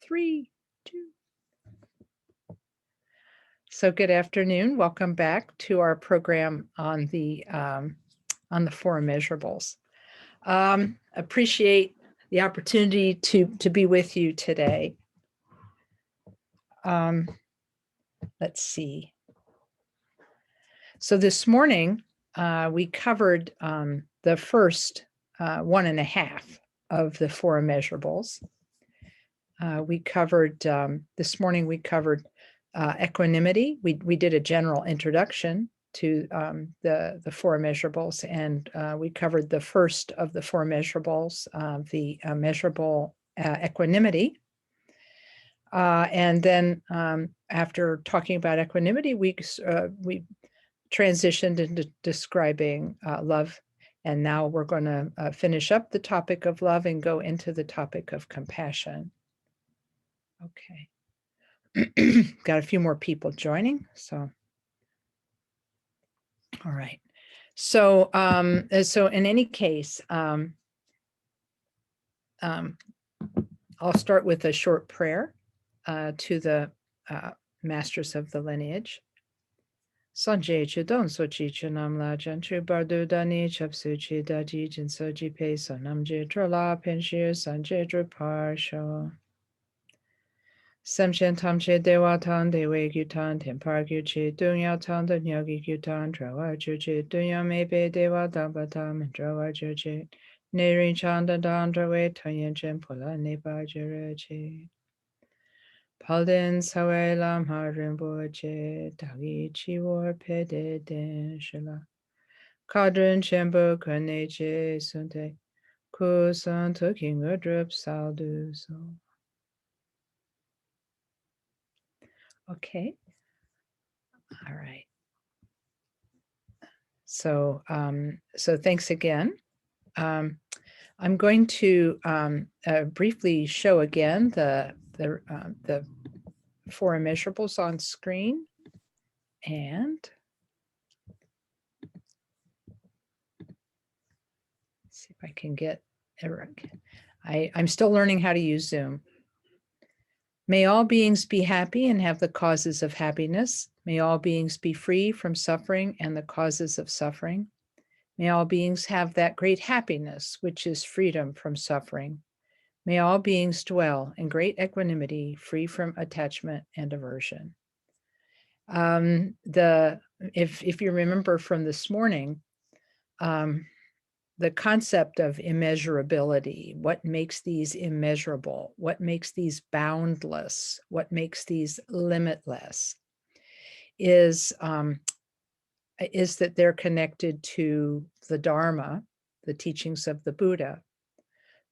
3, 2. So good afternoon. Welcome back to our program on the Four Immeasurables. Appreciate the opportunity to be with you today. Let's see. So this morning we covered the first 1.5 of the Four Immeasurables. We covered this morning. We covered equanimity. We did a general introduction to the Four Immeasurables, and we covered the first of the Four Immeasurables, the measurable equanimity. And then after talking about equanimity, we transitioned into describing love. And now we're going to finish up the topic of love and go into the topic of compassion. Okay. Got a few more people joining. So, all right. So, so in any case, I'll start with a short prayer to the masters of the lineage. Sanjay Chudon Sochi Chunam La Jantru Bardu Dani Chapsuchi Daji Jin Soji Pe Sonamje Trola Penshir Sanjay Druparsho. Samchen Tamche Dewa Tan Dewe Gutan Tempar Guchi Dunya Tan the Nyogi Gutan Trawa Juji Dunya Mebe Dewa Dabatam Trawa Juji Nerin Chanda Dandrawe Tanyan Pula Neba Jirachi Palden Sawe Lam Harim Boche Dagi Chiwar Pede Den Shila Kadrin Chembo Kaneche Sunte Kusan Tuking a drip Saldu so. Okay. All right. So, so thanks again. I'm going to briefly show again the Four Immeasurables on screen, and see if I can get Eric. I'm still learning how to use Zoom. May all beings be happy and have the causes of happiness. May all beings be free from suffering and the causes of suffering. May all beings have that great happiness, which is freedom from suffering. May all beings dwell in great equanimity, free from attachment and aversion. If you remember from this morning, the concept of immeasurability, what makes these immeasurable, what makes these boundless, what makes these limitless, is that they're connected to the Dharma, the teachings of the Buddha.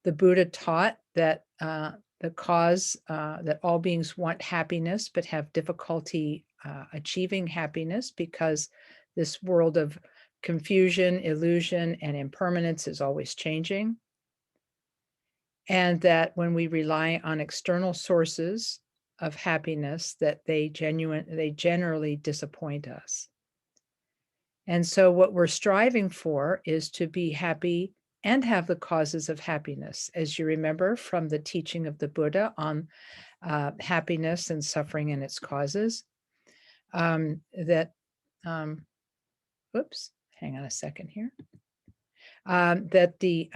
The Buddha taught that the cause that all beings want happiness but have difficulty achieving happiness because this world of confusion, illusion, and impermanence is always changing. And that when we rely on external sources of happiness, that they generally disappoint us. And so what we're striving for is to be happy and have the causes of happiness. As you remember from the teaching of the Buddha on happiness and suffering and its causes, oops, hang on a second here, that the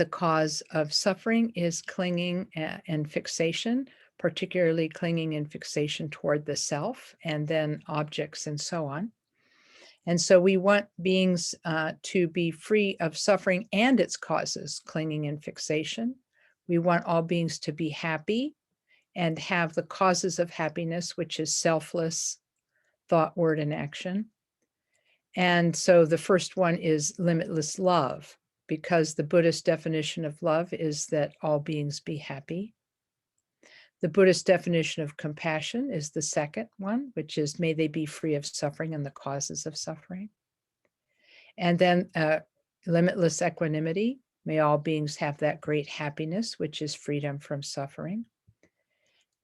cause of suffering is clinging and fixation, particularly clinging and fixation toward the self and then objects and so on. And so we want beings to be free of suffering and its causes, clinging and fixation. We want all beings to be happy and have the causes of happiness, which is selfless thought, word, and action. And so the first one is limitless love, because the Buddhist definition of love is that all beings be happy. The Buddhist definition of compassion is the second one, which is may they be free of suffering and the causes of suffering. And then limitless equanimity, may all beings have that great happiness, which is freedom from suffering.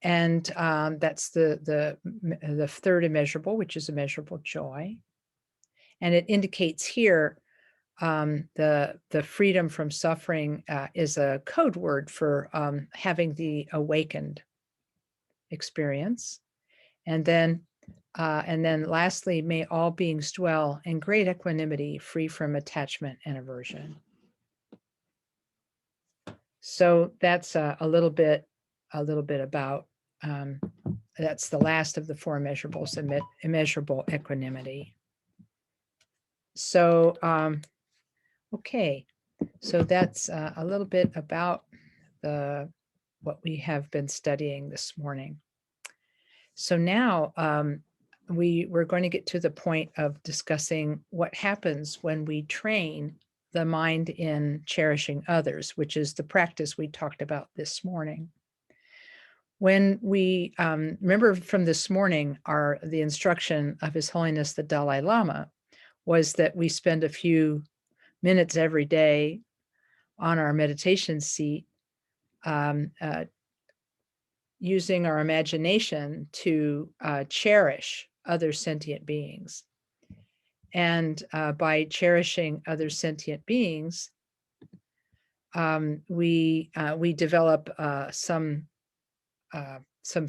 And that's the third immeasurable, which is immeasurable joy. And it indicates here the freedom from suffering is a code word for having the awakened experience. And then lastly, may all beings dwell in great equanimity, free from attachment and aversion. So that's a little bit about, that's the last of the four immeasurables, immeasurable equanimity. So, okay, so that's a little bit about what we have been studying this morning. So now we're going to get to the point of discussing what happens when we train the mind in cherishing others, which is the practice we talked about this morning. When we remember from this morning, the instruction of His Holiness the Dalai Lama was that we spend a few minutes every day on our meditation seat using our imagination to cherish other sentient beings. And by cherishing other sentient beings, we develop some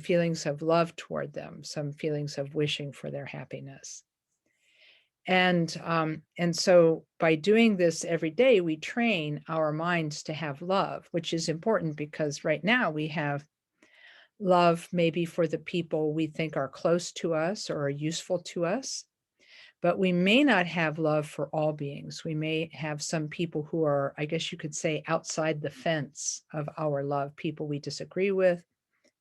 feelings of love toward them, some feelings of wishing for their happiness. And so by doing this every day, we train our minds to have love, which is important because right now we have love maybe for the people we think are close to us or are useful to us, but we may not have love for all beings. We may have some people who are, I guess you could say, outside the fence of our love, people we disagree with,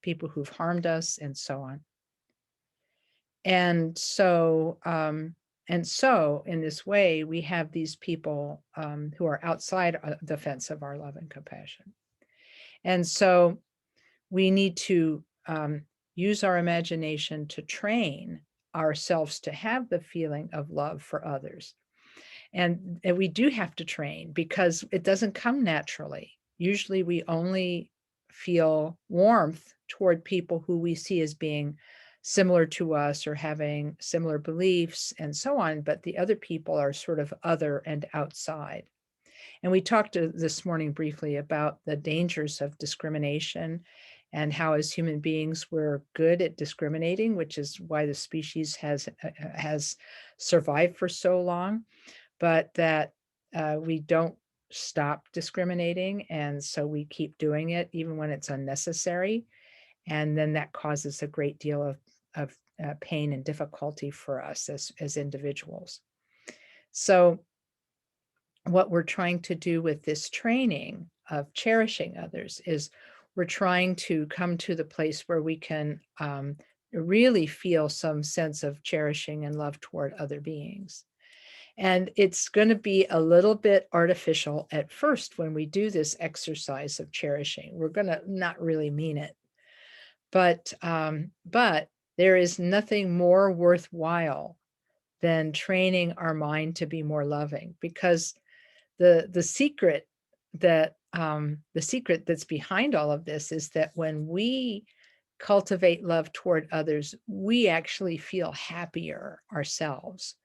people who've harmed us, and so on. And so in this way, we have these people who are outside the fence of our love and compassion. And so we need to use our imagination to train ourselves to have the feeling of love for others. And we do have to train because it doesn't come naturally. Usually we only feel warmth toward people who we see as being similar to us or having similar beliefs and so on, but the other people are sort of other and outside. And we talked this morning briefly about the dangers of discrimination and how as human beings we're good at discriminating, which is why the species has survived for so long, but that we don't stop discriminating. And so we keep doing it even when it's unnecessary. And then that causes a great deal of pain and difficulty for us as individuals. So what we're trying to do with this training of cherishing others is we're trying to come to the place where we can really feel some sense of cherishing and love toward other beings. And it's going to be a little bit artificial at first when we do this exercise of cherishing. We're going to not really mean it. But there is nothing more worthwhile than training our mind to be more loving, because the secret that's behind all of this is that when we cultivate love toward others, we actually feel happier ourselves.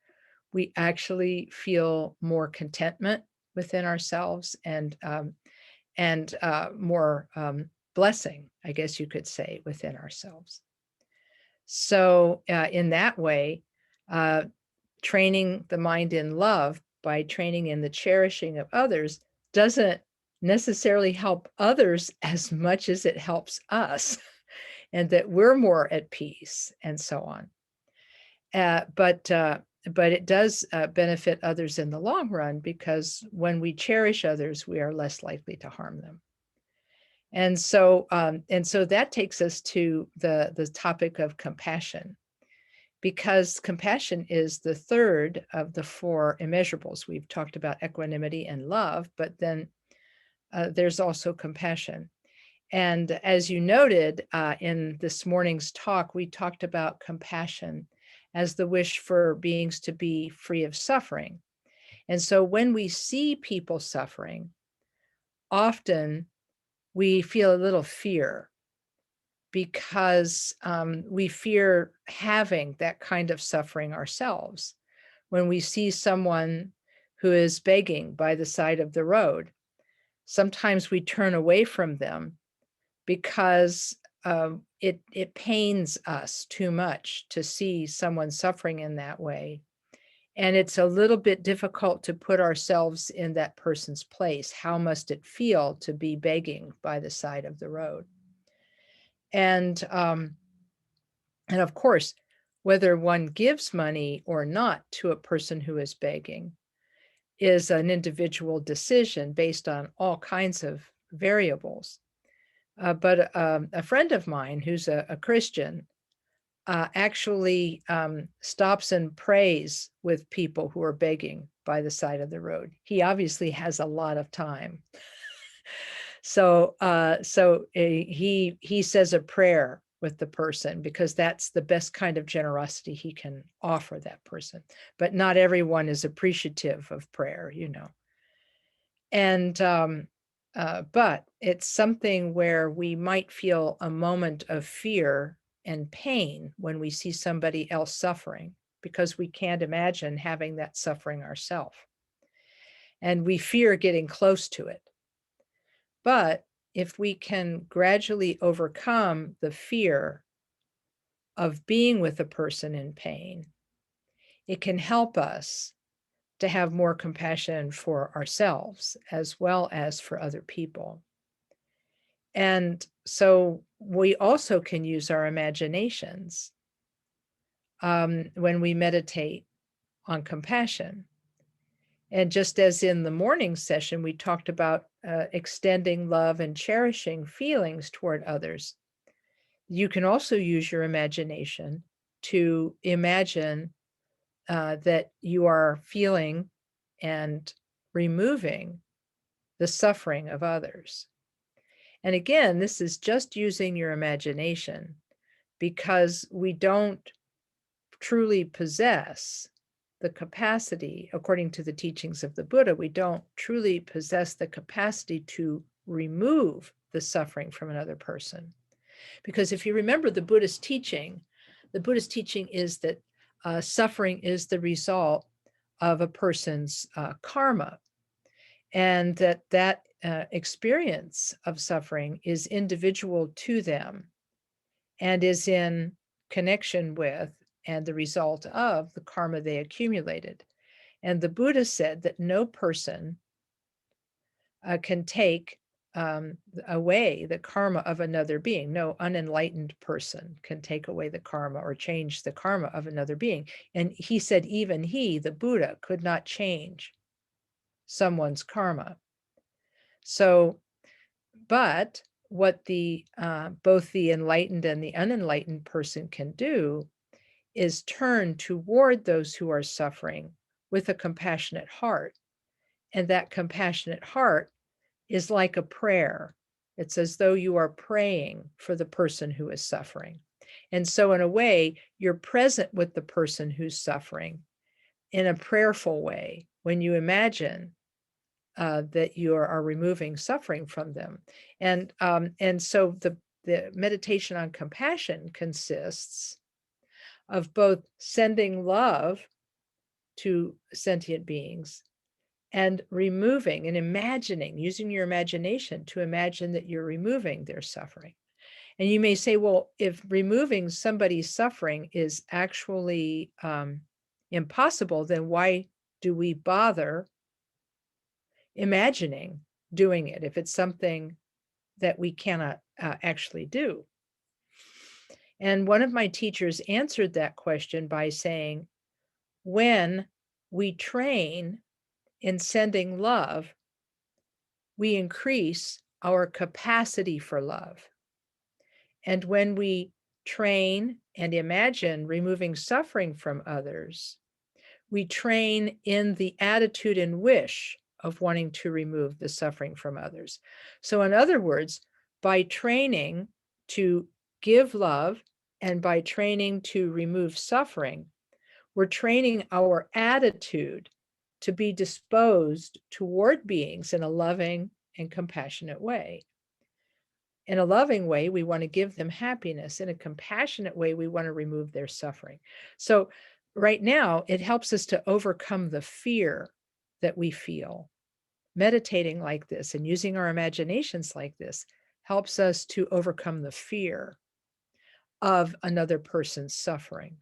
We actually feel more contentment within ourselves and more blessing, I guess you could say, within ourselves. So in that way, training the mind in love by training in the cherishing of others doesn't necessarily help others as much as it helps us, and that we're more at peace and so on. But it does benefit others in the long run, because when we cherish others, we are less likely to harm them. And so that takes us to the topic of compassion, because compassion is the third of the four immeasurables. We've talked about equanimity and love, but then there's also compassion. And as you noted in this morning's talk, we talked about compassion as the wish for beings to be free of suffering. And so when we see people suffering, often we feel a little fear, because we fear having that kind of suffering ourselves. When we see someone who is begging by the side of the road. Sometimes we turn away from them because it pains us too much to see someone suffering in that way. And it's a little bit difficult to put ourselves in that person's place. How must it feel to be begging by the side of the road? And of course, whether one gives money or not to a person who is begging is an individual decision based on all kinds of variables. But a friend of mine who's a Christian actually stops and prays with people who are begging by the side of the road. He obviously has a lot of time. So he says a prayer with the person because that's the best kind of generosity he can offer that person. But not everyone is appreciative of prayer, you know. And but it's something where we might feel a moment of fear and pain when we see somebody else suffering, because we can't imagine having that suffering ourselves. And we fear getting close to it. But if we can gradually overcome the fear of being with a person in pain, it can help us to have more compassion for ourselves as well as for other people. And so we also can use our imaginations when we meditate on compassion. And just as in the morning session, we talked about extending love and cherishing feelings toward others, you can also use your imagination to imagine that you are feeling and removing the suffering of others. And again, this is just using your imagination, because we don't truly possess the capacity, according to the teachings of the Buddha, we don't truly possess the capacity to remove the suffering from another person. Because if you remember the Buddhist teaching is that suffering is the result of a person's karma, and that experience of suffering is individual to them and is in connection with and the result of the karma they accumulated. And the Buddha said that no person can take away the karma of another being. No unenlightened person can take away the karma or change the karma of another being. And he said even he, the Buddha, could not change someone's karma. So, but what the both the enlightened and the unenlightened person can do is turn toward those who are suffering with a compassionate heart. And that compassionate heart is like a prayer. It's as though you are praying for the person who is suffering. And so in a way, you're present with the person who's suffering in a prayerful way when you imagine that you are removing suffering from them. And so the meditation on compassion consists of both sending love to sentient beings and removing and imagining, using your imagination to imagine that you're removing their suffering. And you may say, well, if removing somebody's suffering is actually impossible, then why do we bother imagining doing it if it's something that we cannot actually do? And one of my teachers answered that question by saying, when we train in sending love, we increase our capacity for love. And when we train and imagine removing suffering from others, we train in the attitude and wish of wanting to remove the suffering from others. So in other words, by training to give love and by training to remove suffering, we're training our attitude to be disposed toward beings in a loving and compassionate way. In a loving way, we want to give them happiness. In a compassionate way, we want to remove their suffering. So right now, it helps us to overcome the fear that we feel. Meditating like this and using our imaginations like this helps us to overcome the fear of another person's suffering.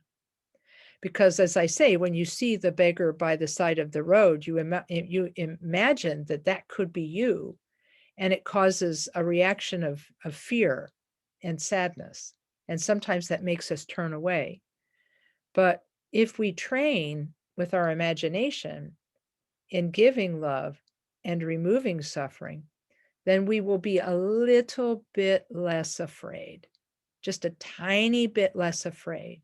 Because as I say, when you see the beggar by the side of the road, you imagine that that could be you, and it causes a reaction of fear and sadness. And sometimes that makes us turn away. But if we train with our imagination in giving love and removing suffering, then we will be a little bit less afraid, just a tiny bit less afraid,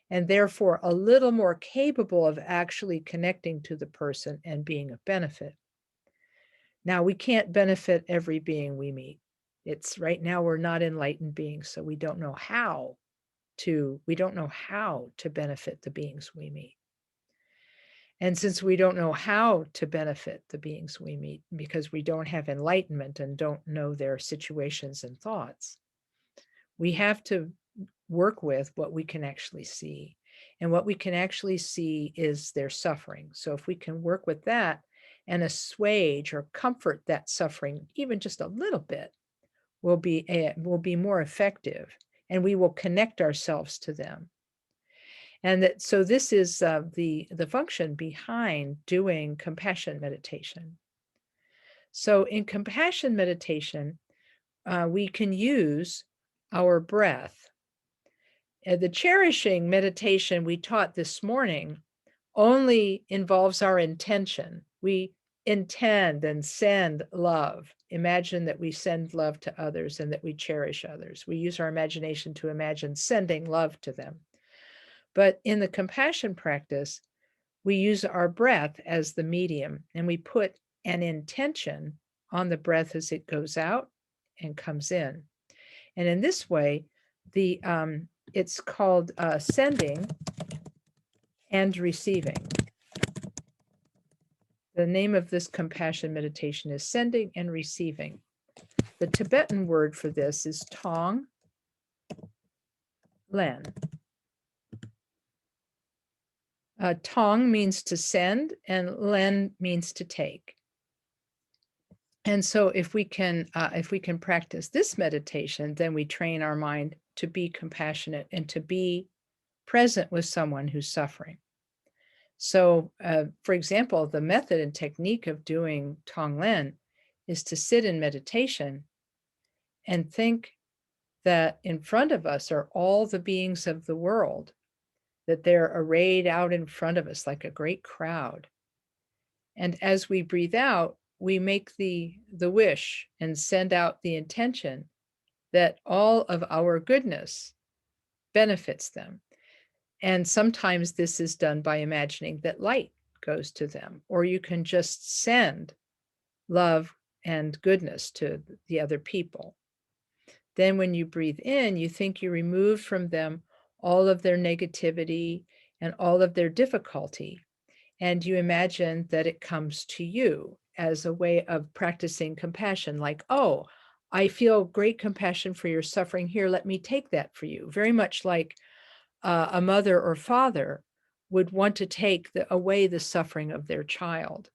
and therefore a little more capable of actually connecting to the person and being of benefit. Now, we can't benefit every being we meet. It's right now we're not enlightened beings, so we don't know how to benefit the beings we meet. And since we don't know how to benefit the beings we meet because we don't have enlightenment and don't know their situations and thoughts, we have to work with what we can actually see. And what we can actually see is their suffering. So if we can work with that and assuage or comfort that suffering, even just a little bit, will be more effective, and we will connect ourselves to them. And so this is the function behind doing compassion meditation. So in compassion meditation, we can use our breath. The cherishing meditation we taught this morning only involves our intention. We intend and send love. Imagine that we send love to others and that we cherish others. We use our imagination to imagine sending love to them. But in the compassion practice, we use our breath as the medium, and we put an intention on the breath as it goes out and comes in. And in this way, it's called sending and receiving. The name of this compassion meditation is sending and receiving. The Tibetan word for this is Tonglen. Tong means to send, and len means to take. And so if we can practice this meditation, then we train our mind to be compassionate and to be present with someone who's suffering. So, for example, the method and technique of doing Tonglen is to sit in meditation and think that in front of us are all the beings of the world, that they're arrayed out in front of us like a great crowd. And as we breathe out, we make the wish and send out the intention that all of our goodness benefits them. And sometimes this is done by imagining that light goes to them, or you can just send love and goodness to the other people. Then when you breathe in, you think you remove from them all of their negativity and all of their difficulty. And you imagine that it comes to you as a way of practicing compassion, like, oh, I feel great compassion for your suffering here. Let me take that for you. Very much like a mother or father would want to take away the suffering of their child.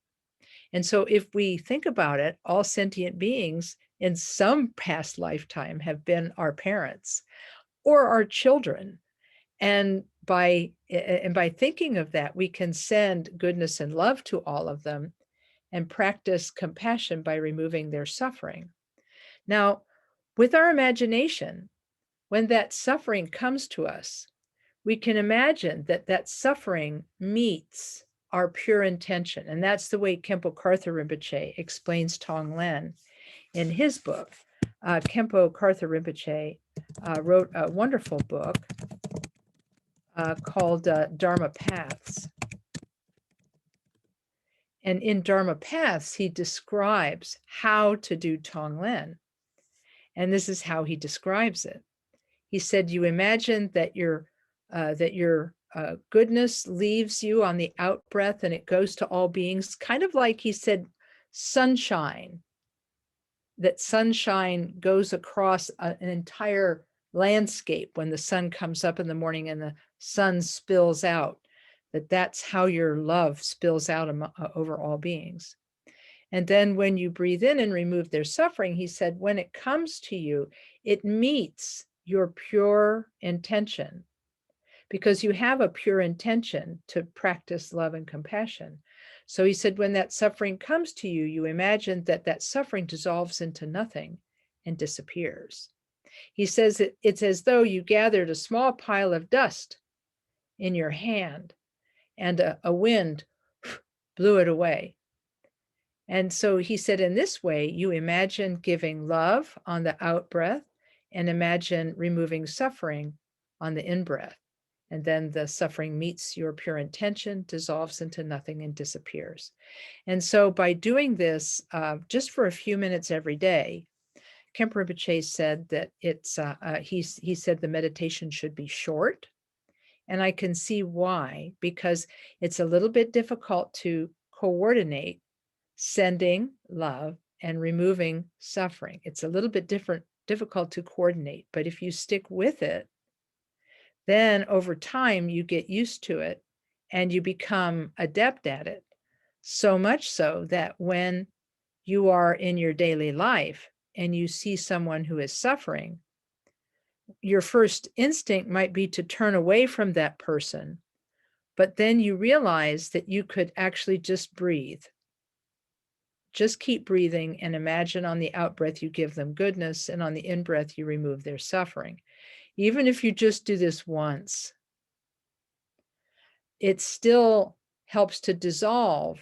And so if we think about it, all sentient beings in some past lifetime have been our parents or our children. And by thinking of that, we can send goodness and love to all of them and practice compassion by removing their suffering. Now, with our imagination, when that suffering comes to us, we can imagine that that suffering meets our pure intention. And that's the way Khenpo Karthar Rinpoche explains Tonglen in his book. Khenpo Karthar Rinpoche wrote a wonderful book called Dharma Paths. And in Dharma Paths, he describes how to do Tonglen. And this is how he describes it. He said, you imagine that your goodness leaves you on the out breath and it goes to all beings, kind of like he said, sunshine, that sunshine goes across an entire landscape when the sun comes up in the morning and the sun spills out. that's how your love spills out over all beings. And then when you breathe in and remove their suffering, he said, when it comes to you, it meets your pure intention, because you have a pure intention to practice love and compassion. So he said, when that suffering comes to you, you imagine that suffering dissolves into nothing and disappears. He says it's as though you gathered a small pile of dust in your hand and a wind blew it away. And so he said, in this way, you imagine giving love on the out breath and imagine removing suffering on the in breath. And then the suffering meets your pure intention, dissolves into nothing, and disappears. And so by doing this just for a few minutes every day, Khenpo Rinpoche said that he said the meditation should be short. And I can see why, because it's a little bit difficult to coordinate sending love and removing suffering. It's a little bit difficult to coordinate, but if you stick with it, then over time you get used to it and you become adept at it. So much so that when you are in your daily life and you see someone who is suffering, your first instinct might be to turn away from that person, but then you realize that you could actually just breathe. Just keep breathing and imagine on the out breath you give them goodness, and on the in breath you remove their suffering. Even if you just do this once, it still helps to dissolve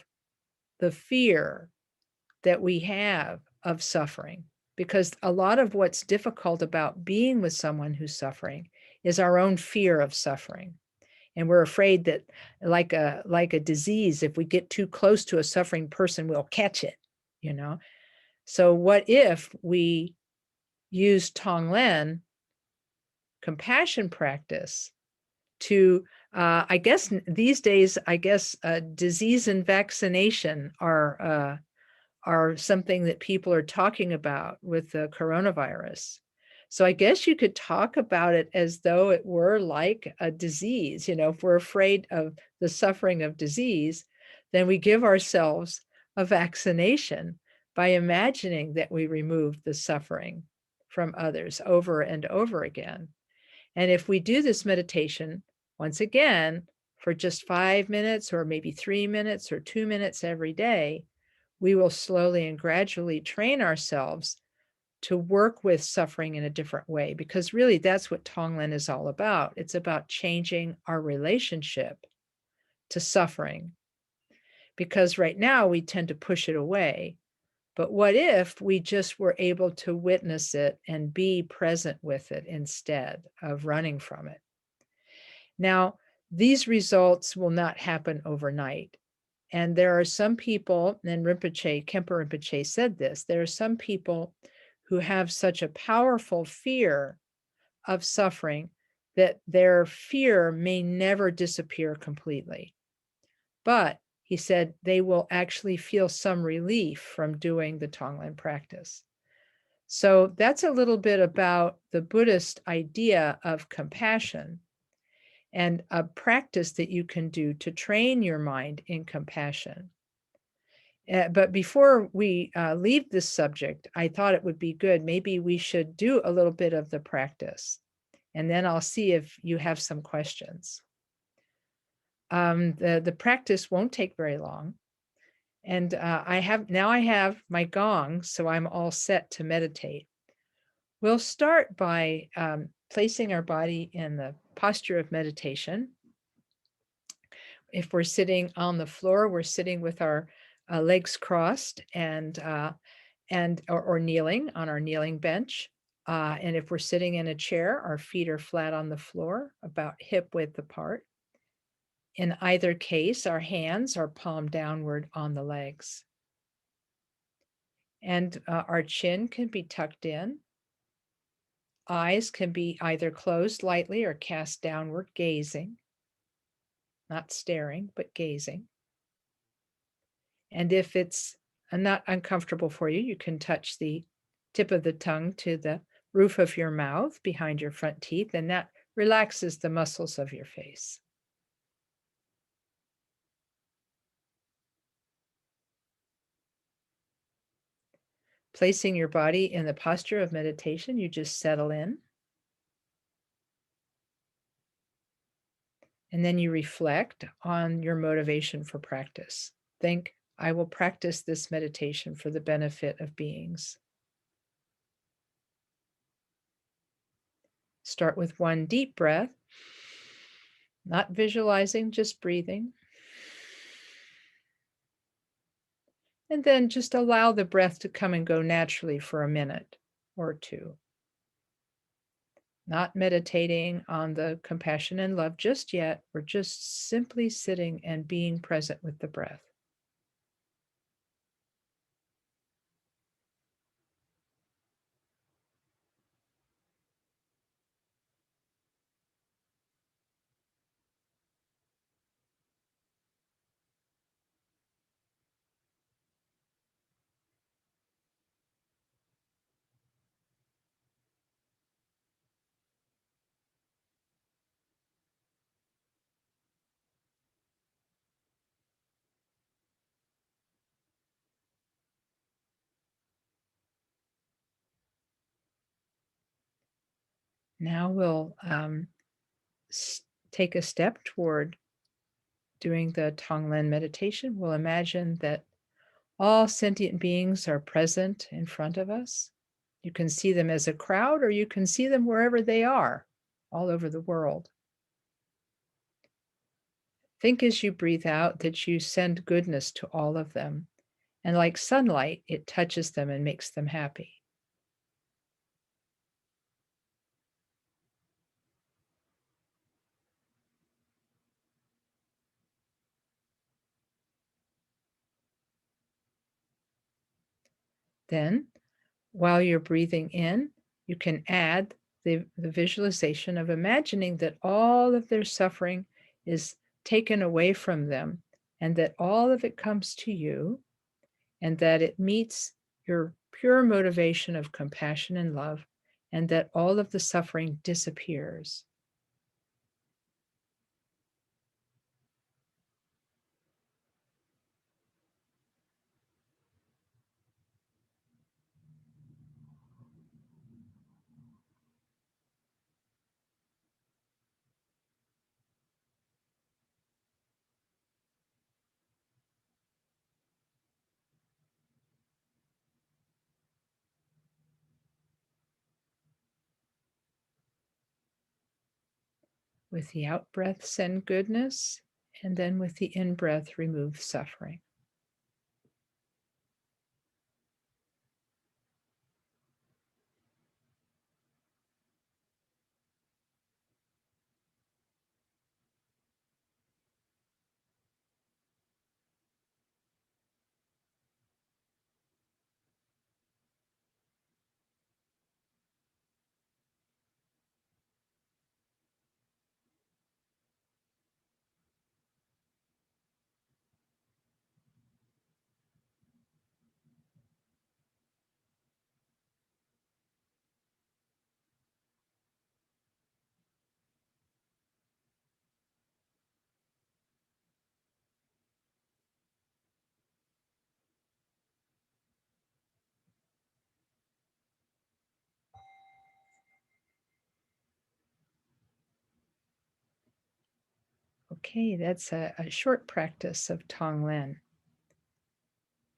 the fear that we have of suffering, because a lot of what's difficult about being with someone who's suffering is our own fear of suffering. And we're afraid that like a disease, if we get too close to a suffering person, we'll catch it, you know? So what if we use Tonglen compassion practice to, I guess these days, disease and vaccination are something that people are talking about with the coronavirus. So I guess you could talk about it as though it were like a disease. If we're afraid of the suffering of disease, then we give ourselves a vaccination by imagining that we remove the suffering from others over and over again. And if we do this meditation, once again, for just 5 minutes or maybe 3 minutes or 2 minutes every day, we will slowly and gradually train ourselves to work with suffering in a different way, because really that's what Tonglen is all about. It's about changing our relationship to suffering, because right now we tend to push it away. But what if we just were able to witness it and be present with it instead of running from it? Now, these results will not happen overnight. And there are some people, and Khenpo Rinpoche said this, there are some people who have such a powerful fear of suffering that their fear may never disappear completely. But he said they will actually feel some relief from doing the Tonglen practice. So that's a little bit about the Buddhist idea of compassion and a practice that you can do to train your mind in compassion. But before we leave this subject, I thought it would be good. Maybe we should do a little bit of the practice, and then I'll see if you have some questions. The practice won't take very long. And I have my gong, so I'm all set to meditate. We'll start by placing our body in the posture of meditation. If we're sitting on the floor, we're sitting with our legs crossed and or kneeling on our kneeling bench. And if we're sitting in a chair, our feet are flat on the floor, about hip width apart. In either case, our hands are palm downward on the legs. And our chin can be tucked in. Eyes can be either closed lightly or cast downward, gazing. Not staring, but gazing. And if it's not uncomfortable for you, you can touch the tip of the tongue to the roof of your mouth behind your front teeth, and that relaxes the muscles of your face. placing your body in the posture of meditation, you just settle in. And then you reflect on your motivation for practice. Think, I will practice this meditation for the benefit of beings. Start with one deep breath, not visualizing, just breathing. And then just allow the breath to come and go naturally for a minute or two. Not meditating on the compassion and love just yet. We're just simply sitting and being present with the breath. Now we'll take a step toward doing the Tonglen meditation. We'll imagine that all sentient beings are present in front of us. You can see them as a crowd, or you can see them wherever they are, all over the world. Think as you breathe out that you send goodness to all of them. And like sunlight, it touches them and makes them happy. Then, while you're breathing in, you can add the visualization of imagining that all of their suffering is taken away from them and that all of it comes to you and that it meets your pure motivation of compassion and love and that all of the suffering disappears. With the out breath, send goodness, and then with the in breath, remove suffering. Okay, that's a short practice of Tonglen.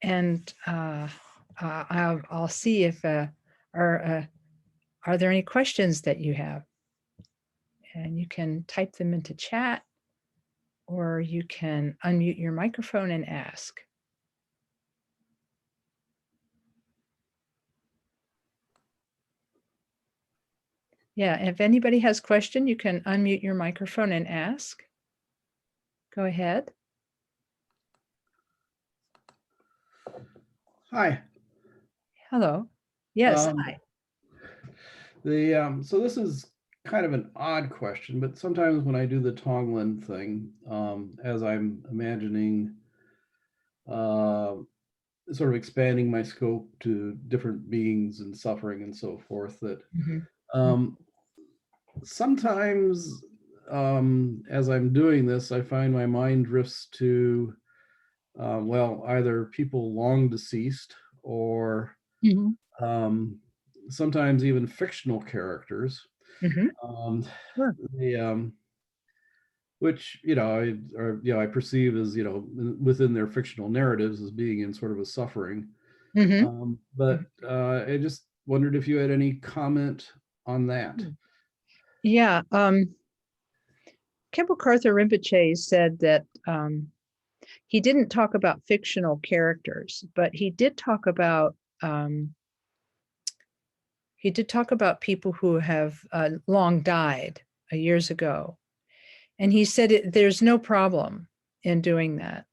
And I'll see if are there any questions that you have? And you can type them into chat, or you can unmute your microphone and ask. Yeah, if anybody has a question, you can unmute your microphone and ask. Go ahead. Hi. Hello. Yes, hi. So this is kind of an odd question, but sometimes when I do the Tonglen thing, as I'm imagining sort of expanding my scope to different beings and suffering and so forth, that sometimes as I'm doing this, I find my mind drifts to, well, either people long deceased or Mhm. sometimes even fictional characters, Mhm. um, Sure. the which I perceive as within their fictional narratives as being in sort of a suffering. Mhm. But I just wondered if you had any comment on that. Mhm. Yeah. Khenpo Karthar Rinpoche said that he didn't talk about fictional characters, but um, he did talk about people who have long died years ago. And he said there's no problem in doing that,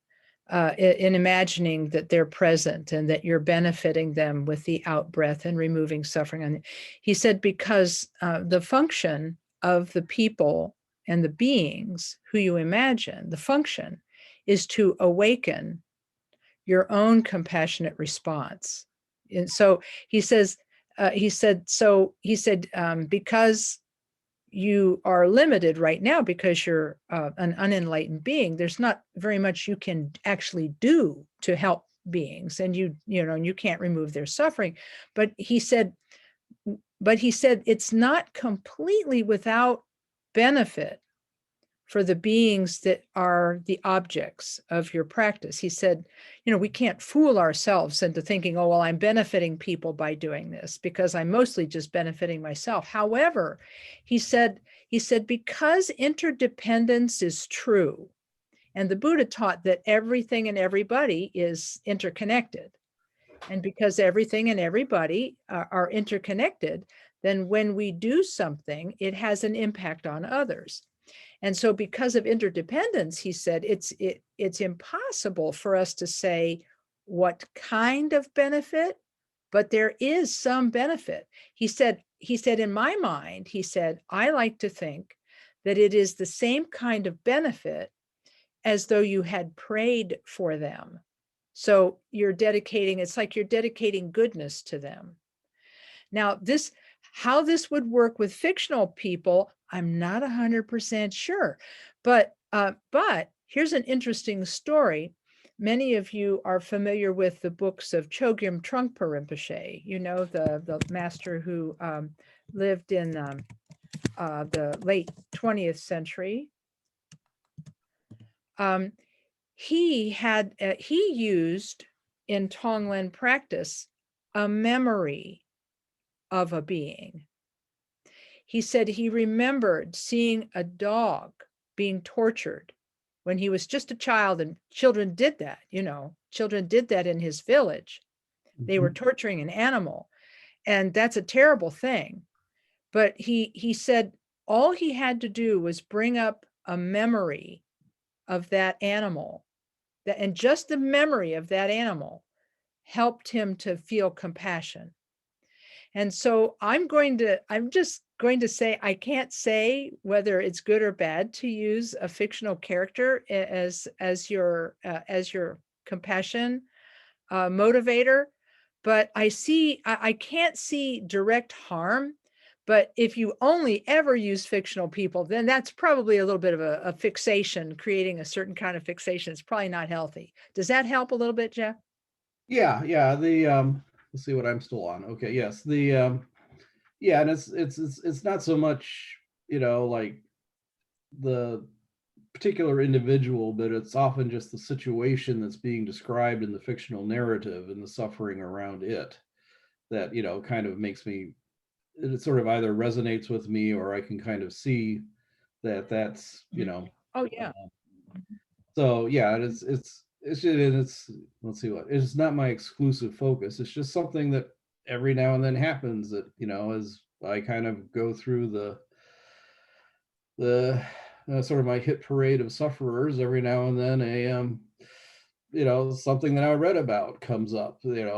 in imagining that they're present and that you're benefiting them with the out breath and removing suffering. And he said, because the function of the people and the beings who you imagine, the function is to awaken your own compassionate response. And so he says, because you are limited right now because you're an unenlightened being, there's not very much you can actually do to help beings, and you can't remove their suffering. But he said, it's not completely without benefit for the beings that are the objects of your practice. He said, we can't fool ourselves into thinking, oh, well, I'm benefiting people by doing this, because I'm mostly just benefiting myself. However, he said, because interdependence is true, and the Buddha taught that everything and everybody is interconnected. And because everything and everybody are interconnected, then when we do something, it has an impact on others. And so because of interdependence, he said, it's impossible for us to say what kind of benefit, but there is some benefit. He said, in my mind, he said, I like to think that it is the same kind of benefit as though you had prayed for them. So it's like you're dedicating goodness to them. Now, how this would work with fictional people, I'm not 100% sure. But here's an interesting story. Many of you are familiar with the books of Chogyam Trungpa Rinpoche, the master who lived in the late 20th century. He used in Tonglen practice a memory of a being. He said he remembered seeing a dog being tortured when he was just a child, and children did that, children did that in his village. They were torturing an animal, and that's a terrible thing. But he said all he had to do was bring up a memory of that animal, and just the memory of that animal helped him to feel compassion. And so I'm just going to say, I can't say whether it's good or bad to use a fictional character as your compassion motivator, but I can't see direct harm. But if you only ever use fictional people, then that's probably a little bit of a fixation, creating a certain kind of fixation. It's probably not healthy. Does that help a little bit, Jeff? Yeah. Let's see what I'm still on. Okay, yes. Yeah, and it's not so much, like the particular individual, but it's often just the situation that's being described in the fictional narrative and the suffering around it that, kind of makes me, it sort of either resonates with me, or I can kind of see that's, Oh, yeah. so yeah, it's let's see, it's not my exclusive focus. It's just something that every now and then happens that, as I kind of go through the sort of my hit parade of sufferers, every now and then something that I read about comes up, and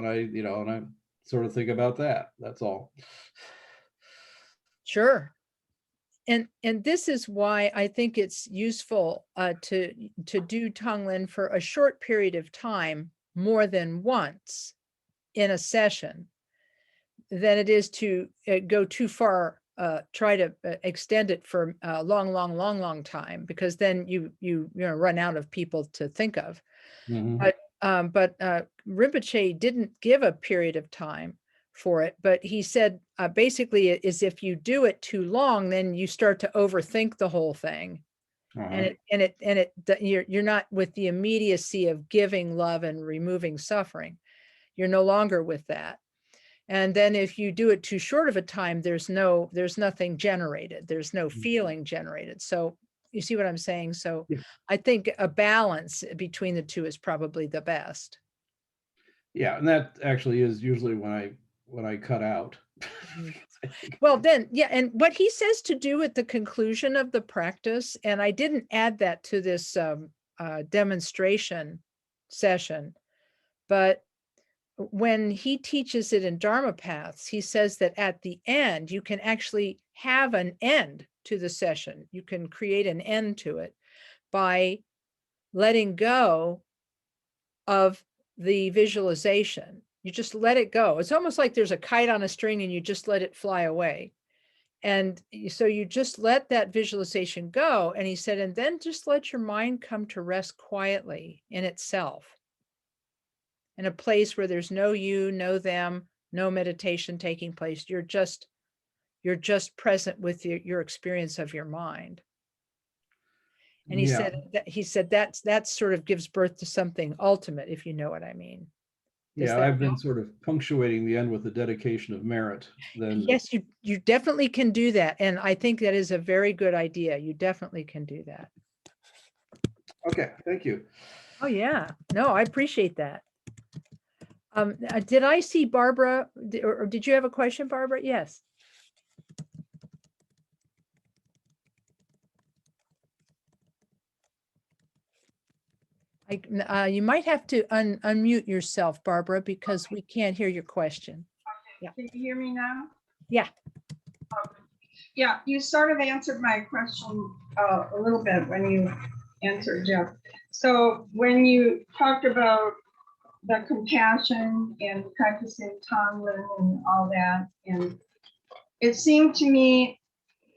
I sort of think about that. That's all. Sure. And this is why I think it's useful to do Tonglen for a short period of time more than once in a session than it is to go too far, try to extend it for a long time, because then you run out of people to think of. Mhm. But But Rinpoche didn't give a period of time for it, but he said basically is if you do it too long, then you start to overthink the whole thing. Uh-huh. You're not with the immediacy of giving love and removing suffering. You're no longer with that. And then if you do it too short of a time, there's nothing generated. There's no feeling generated. So you see what I'm saying? So Yeah. I think a balance between the two is probably the best. Yeah, and that actually is usually when I cut out. Mhm. Well, then, yeah. And what he says to do at the conclusion of the practice, and I didn't add that to this demonstration session, but when he teaches it in Dharma paths, he says that at the end, you can actually have an end to the session. You can create an end to it by letting go of the visualization. You just let it go. It's almost like there's a kite on a string and you just let it fly away. And so you just let that visualization go. And he said, and then just let your mind come to rest quietly in itself, in a place where there's no you, no them, no meditation taking place. You're just present with your experience of your mind. And Yeah. he said that sort of gives birth to something ultimate, if you know what I mean. Does Yeah, that I've been help? sort of punctuating the end with the dedication of merit. Then Yes, you definitely can do that. And I think that is a very good idea. You definitely can do that. okay, thank you. Oh yeah. No, I appreciate that. Did I see Barbara, or did you have a question, Barbara? Yes. You might have to unmute yourself, Barbara, because we can't hear your question. Yeah. Can you hear me now? Yeah. Yeah, you sort of answered my question a little bit when you answered Jeff. So when you talked about the compassion and practicing Tonglen and all that, and it seemed to me,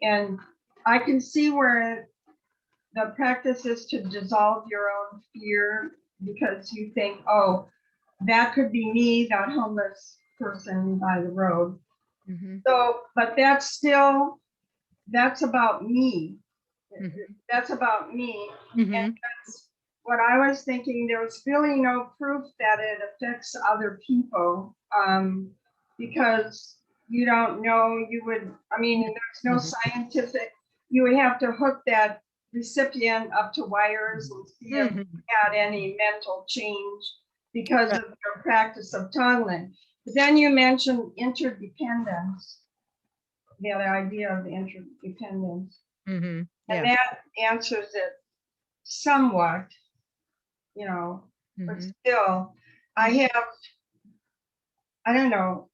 and I can see where the practice is to dissolve your own fear because you think, oh, that could be me, that homeless person by the road. Mm-hmm. So, but that's about me. Mm-hmm. That's about me. Mm-hmm. And that's what I was thinking. There's really no proof that it affects other people because you don't know, there's no scientific, you would have to hook that recipient up to wires and see if you had any mental change because of your practice of Tonglen. But then you mentioned interdependence, the idea of interdependence. Mm-hmm. And Yeah. that answers it somewhat, but still, I don't know,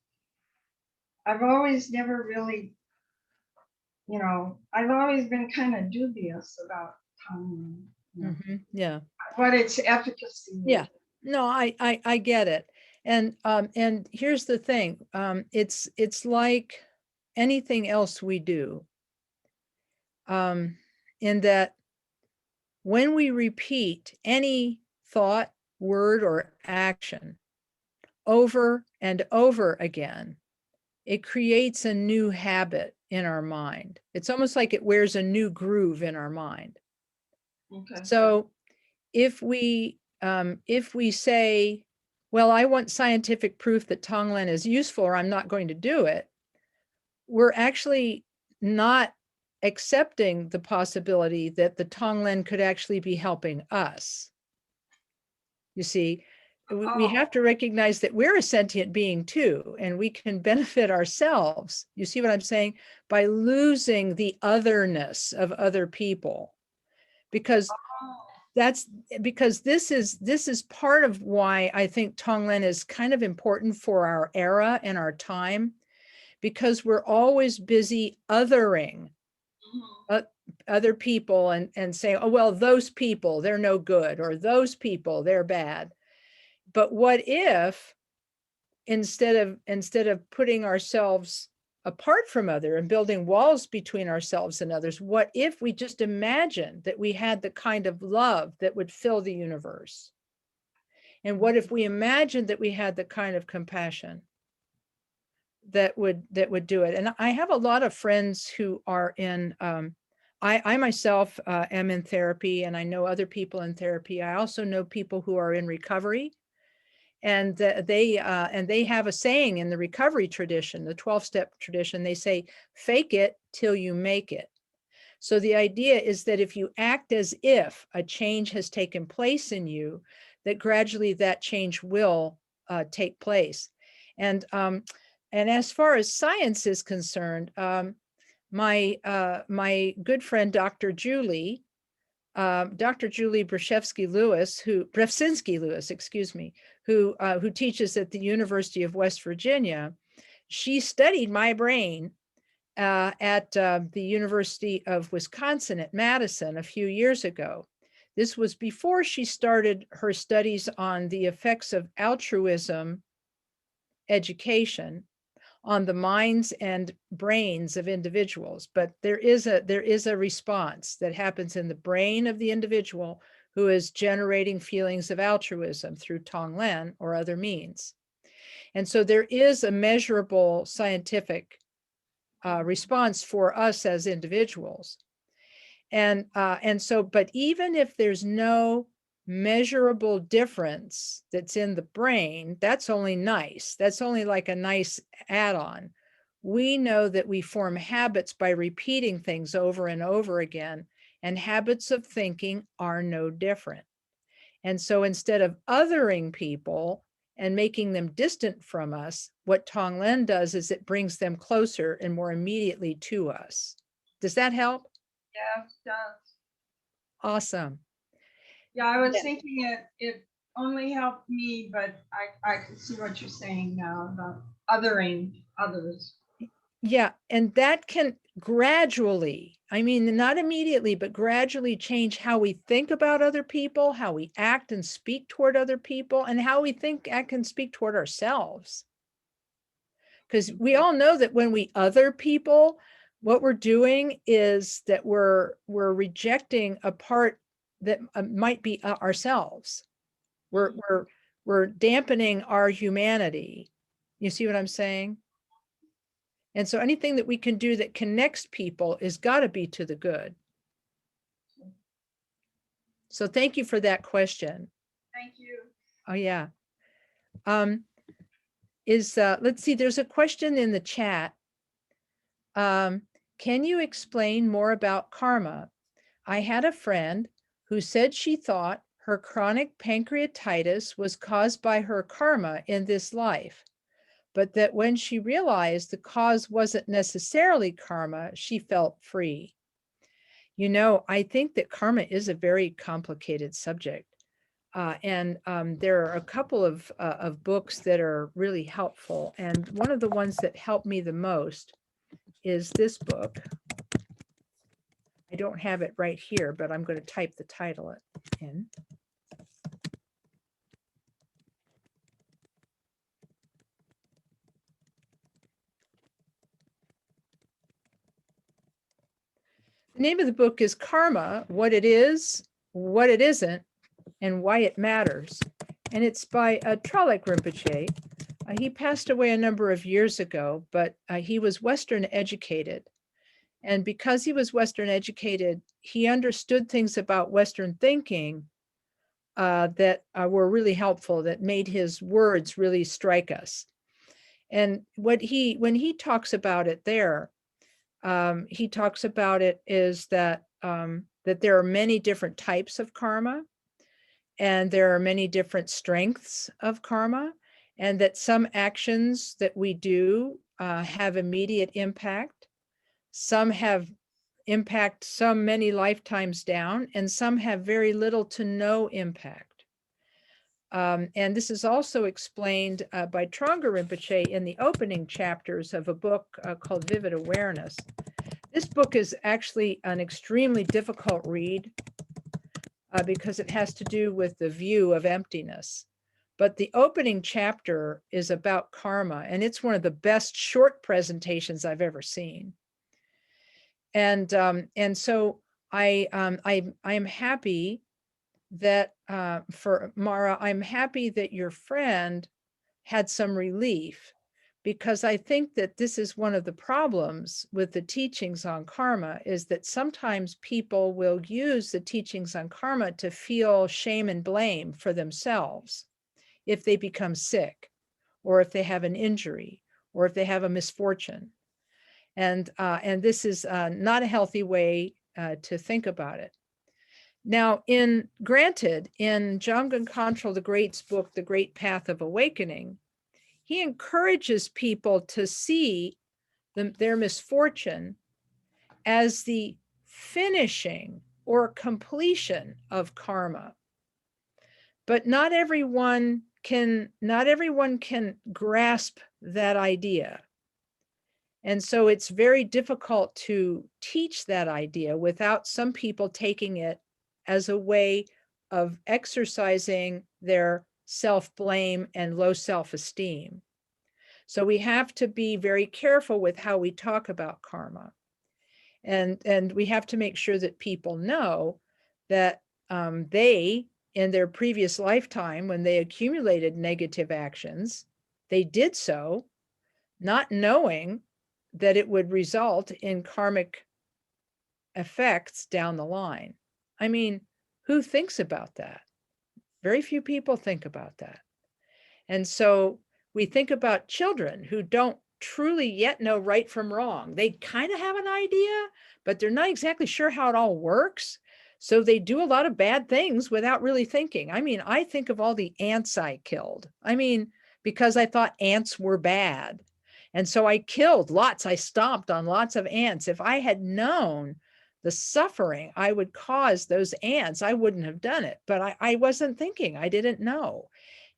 I've always never really, I've always been kind of dubious about Tonglen, Yeah. what its efficacy. Yeah. No, I get it. And here's the thing. It's like anything else we do. In that when we repeat any thought, word, or action over and over again, it creates a new habit in our mind. It's almost like it wears a new groove in our mind. Okay. So if we say, well, I want scientific proof that Tonglen is useful, or I'm not going to do it, we're actually not accepting the possibility that the Tonglen could actually be helping us. You see, we have to recognize that we're a sentient being too, and we can benefit ourselves. You see what I'm saying? By losing the otherness of other people, because this is part of why I think Tonglen is kind of important for our era and our time, because we're always busy othering other people and saying, oh, well, those people, they're no good, or those people, they're bad. But what if instead of putting ourselves apart from other and building walls between ourselves and others, what if we just imagined that we had the kind of love that would fill the universe? And what if we imagined that we had the kind of compassion that would do it? And I have a lot of friends who are in, I myself am in therapy, and I know other people in therapy. I also know people who are in recovery, and they have a saying in the recovery tradition, the 12-step tradition. They say, fake it till you make it. So the idea is that if you act as if a change has taken place in you, that gradually that change will take place. And as far as science is concerned, my good friend, Dr. Julie Brzezinski-Lewis, who teaches at the University of West Virginia, she studied my brain at the University of Wisconsin at Madison a few years ago. This was before she started her studies on the effects of altruism education on the minds and brains of individuals. But there is a response that happens in the brain of the individual who is generating feelings of altruism through Tonglen or other means. And so there is a measurable scientific response for us as individuals. And so, but even if there's no measurable difference that's in the brain, that's only nice. That's only like a nice add-on. We know that we form habits by repeating things over and over again, and habits of thinking are no different. And so instead of othering people and making them distant from us, what Tonglen does is it brings them closer and more immediately to us. Does that help? Yes, it does. Awesome. Yeah, I was thinking it only helped me, but I can see what you're saying now about othering others. Yeah, and that can gradually, I mean, not immediately, but gradually change how we think about other people, how we act and speak toward other people, and how we think, act, and speak toward ourselves. Because we all know that when we other people, what we're doing is that we're rejecting a part that might be ourselves. We're dampening our humanity. You see what I'm saying? And so anything that we can do that connects people is got to be to the good. So thank you for that question. Thank you. Oh yeah. Let's see, there's a question in the chat. Can you explain more about karma? I had a friend who said she thought her chronic pancreatitis was caused by her karma in this life, but that when she realized the cause wasn't necessarily karma, she felt free. You know, I think that karma is a very complicated subject. And there are a couple of books that are really helpful. And one of the ones that helped me the most is this book. I don't have it right here, but I'm going to type the title in. The name of the book is Karma, What It Is, What It Isn't, and Why It Matters. And it's by Tonglen Rinpoche. He passed away a number of years ago, but he was Western educated. And because he was Western educated, he understood things about Western thinking that were really helpful, that made his words really strike us. And when he talks about it there, he talks about it is that that there are many different types of karma, and there are many different strengths of karma, and that some actions that we do have immediate impact. Some have impact some many lifetimes down, and some have very little to no impact. And this is also explained by Tonglen Rinpoche in the opening chapters of a book called Vivid Awareness. This book is actually an extremely difficult read because it has to do with the view of emptiness. But the opening chapter is about karma, and it's one of the best short presentations I've ever seen. And so I am happy that for Mara, I'm happy that your friend had some relief, because I think that this is one of the problems with the teachings on karma, is that sometimes people will use the teachings on karma to feel shame and blame for themselves if they become sick, or if they have an injury, or if they have a misfortune. And this is not a healthy way to think about it. Now, granted, in Jamgon Kongtrul the Great's book, The Great Path of Awakening, he encourages people to see their misfortune as the finishing or completion of karma. But not everyone can grasp that idea. And so it's very difficult to teach that idea without some people taking it as a way of exercising their self-blame and low self-esteem. So we have to be very careful with how we talk about karma. And we have to make sure that people know that they, in their previous lifetime, when they accumulated negative actions, they did so not knowing that it would result in karmic effects down the line. I mean, who thinks about that? Very few people think about that. And so we think about children who don't truly yet know right from wrong. They kind of have an idea, but they're not exactly sure how it all works. So they do a lot of bad things without really thinking. I mean, I think of all the ants I killed. I mean, because I thought ants were bad. And so I killed lots. I stomped on lots of ants. If I had known the suffering I would cause those ants, I wouldn't have done it. But I wasn't thinking. I didn't know.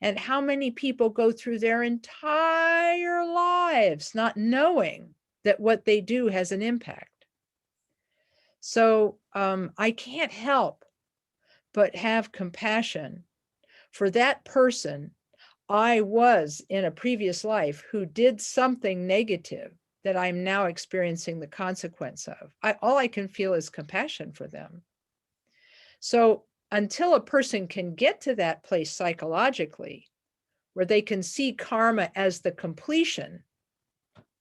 And how many people go through their entire lives not knowing that what they do has an impact. So I can't help but have compassion for that person I was in a previous life who did something negative that I'm now experiencing the consequence of. All I can feel is compassion for them. So until a person can get to that place psychologically, where they can see karma as the completion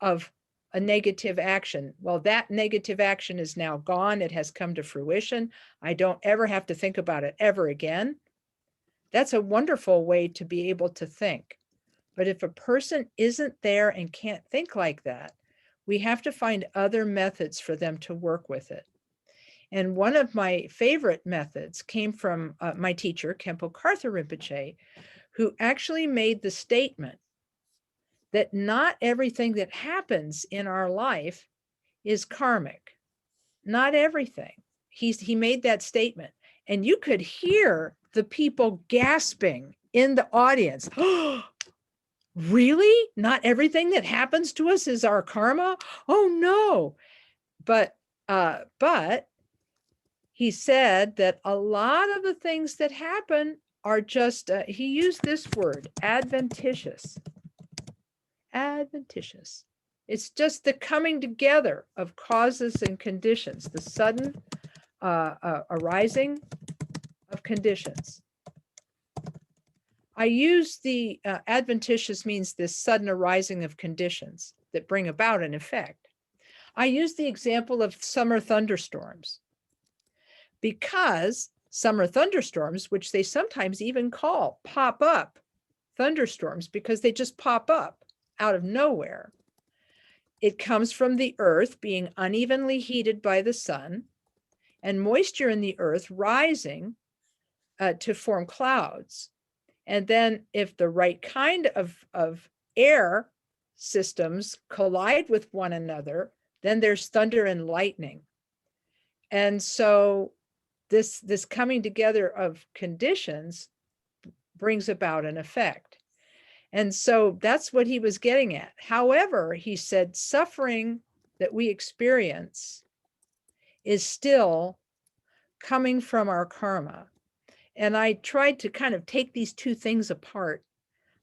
of a negative action, well, that negative action is now gone. It has come to fruition. I don't ever have to think about it ever again. That's a wonderful way to be able to think. But if a person isn't there and can't think like that, we have to find other methods for them to work with it. And one of my favorite methods came from my teacher, Khenpo Karthar Rinpoche, who actually made the statement that not everything that happens in our life is karmic. Not everything. He made that statement. And you could hear the people gasping in the audience. Oh, really? Not everything that happens to us is our karma? Oh no. But he said that a lot of the things that happen are just, he used this word, adventitious. Adventitious. It's just the coming together of causes and conditions, the sudden arising of conditions. I use the adventitious means this sudden arising of conditions that bring about an effect. I use the example of summer thunderstorms, because summer thunderstorms, which they sometimes even call pop-up thunderstorms because they just pop up out of nowhere. It comes from the earth being unevenly heated by the sun and moisture in the earth rising to form clouds. And then if the right kind of air systems collide with one another, then there's thunder and lightning. And so this coming together of conditions brings about an effect. And so that's what he was getting at. However, he said, suffering that we experience is still coming from our karma. And I tried to kind of take these two things apart.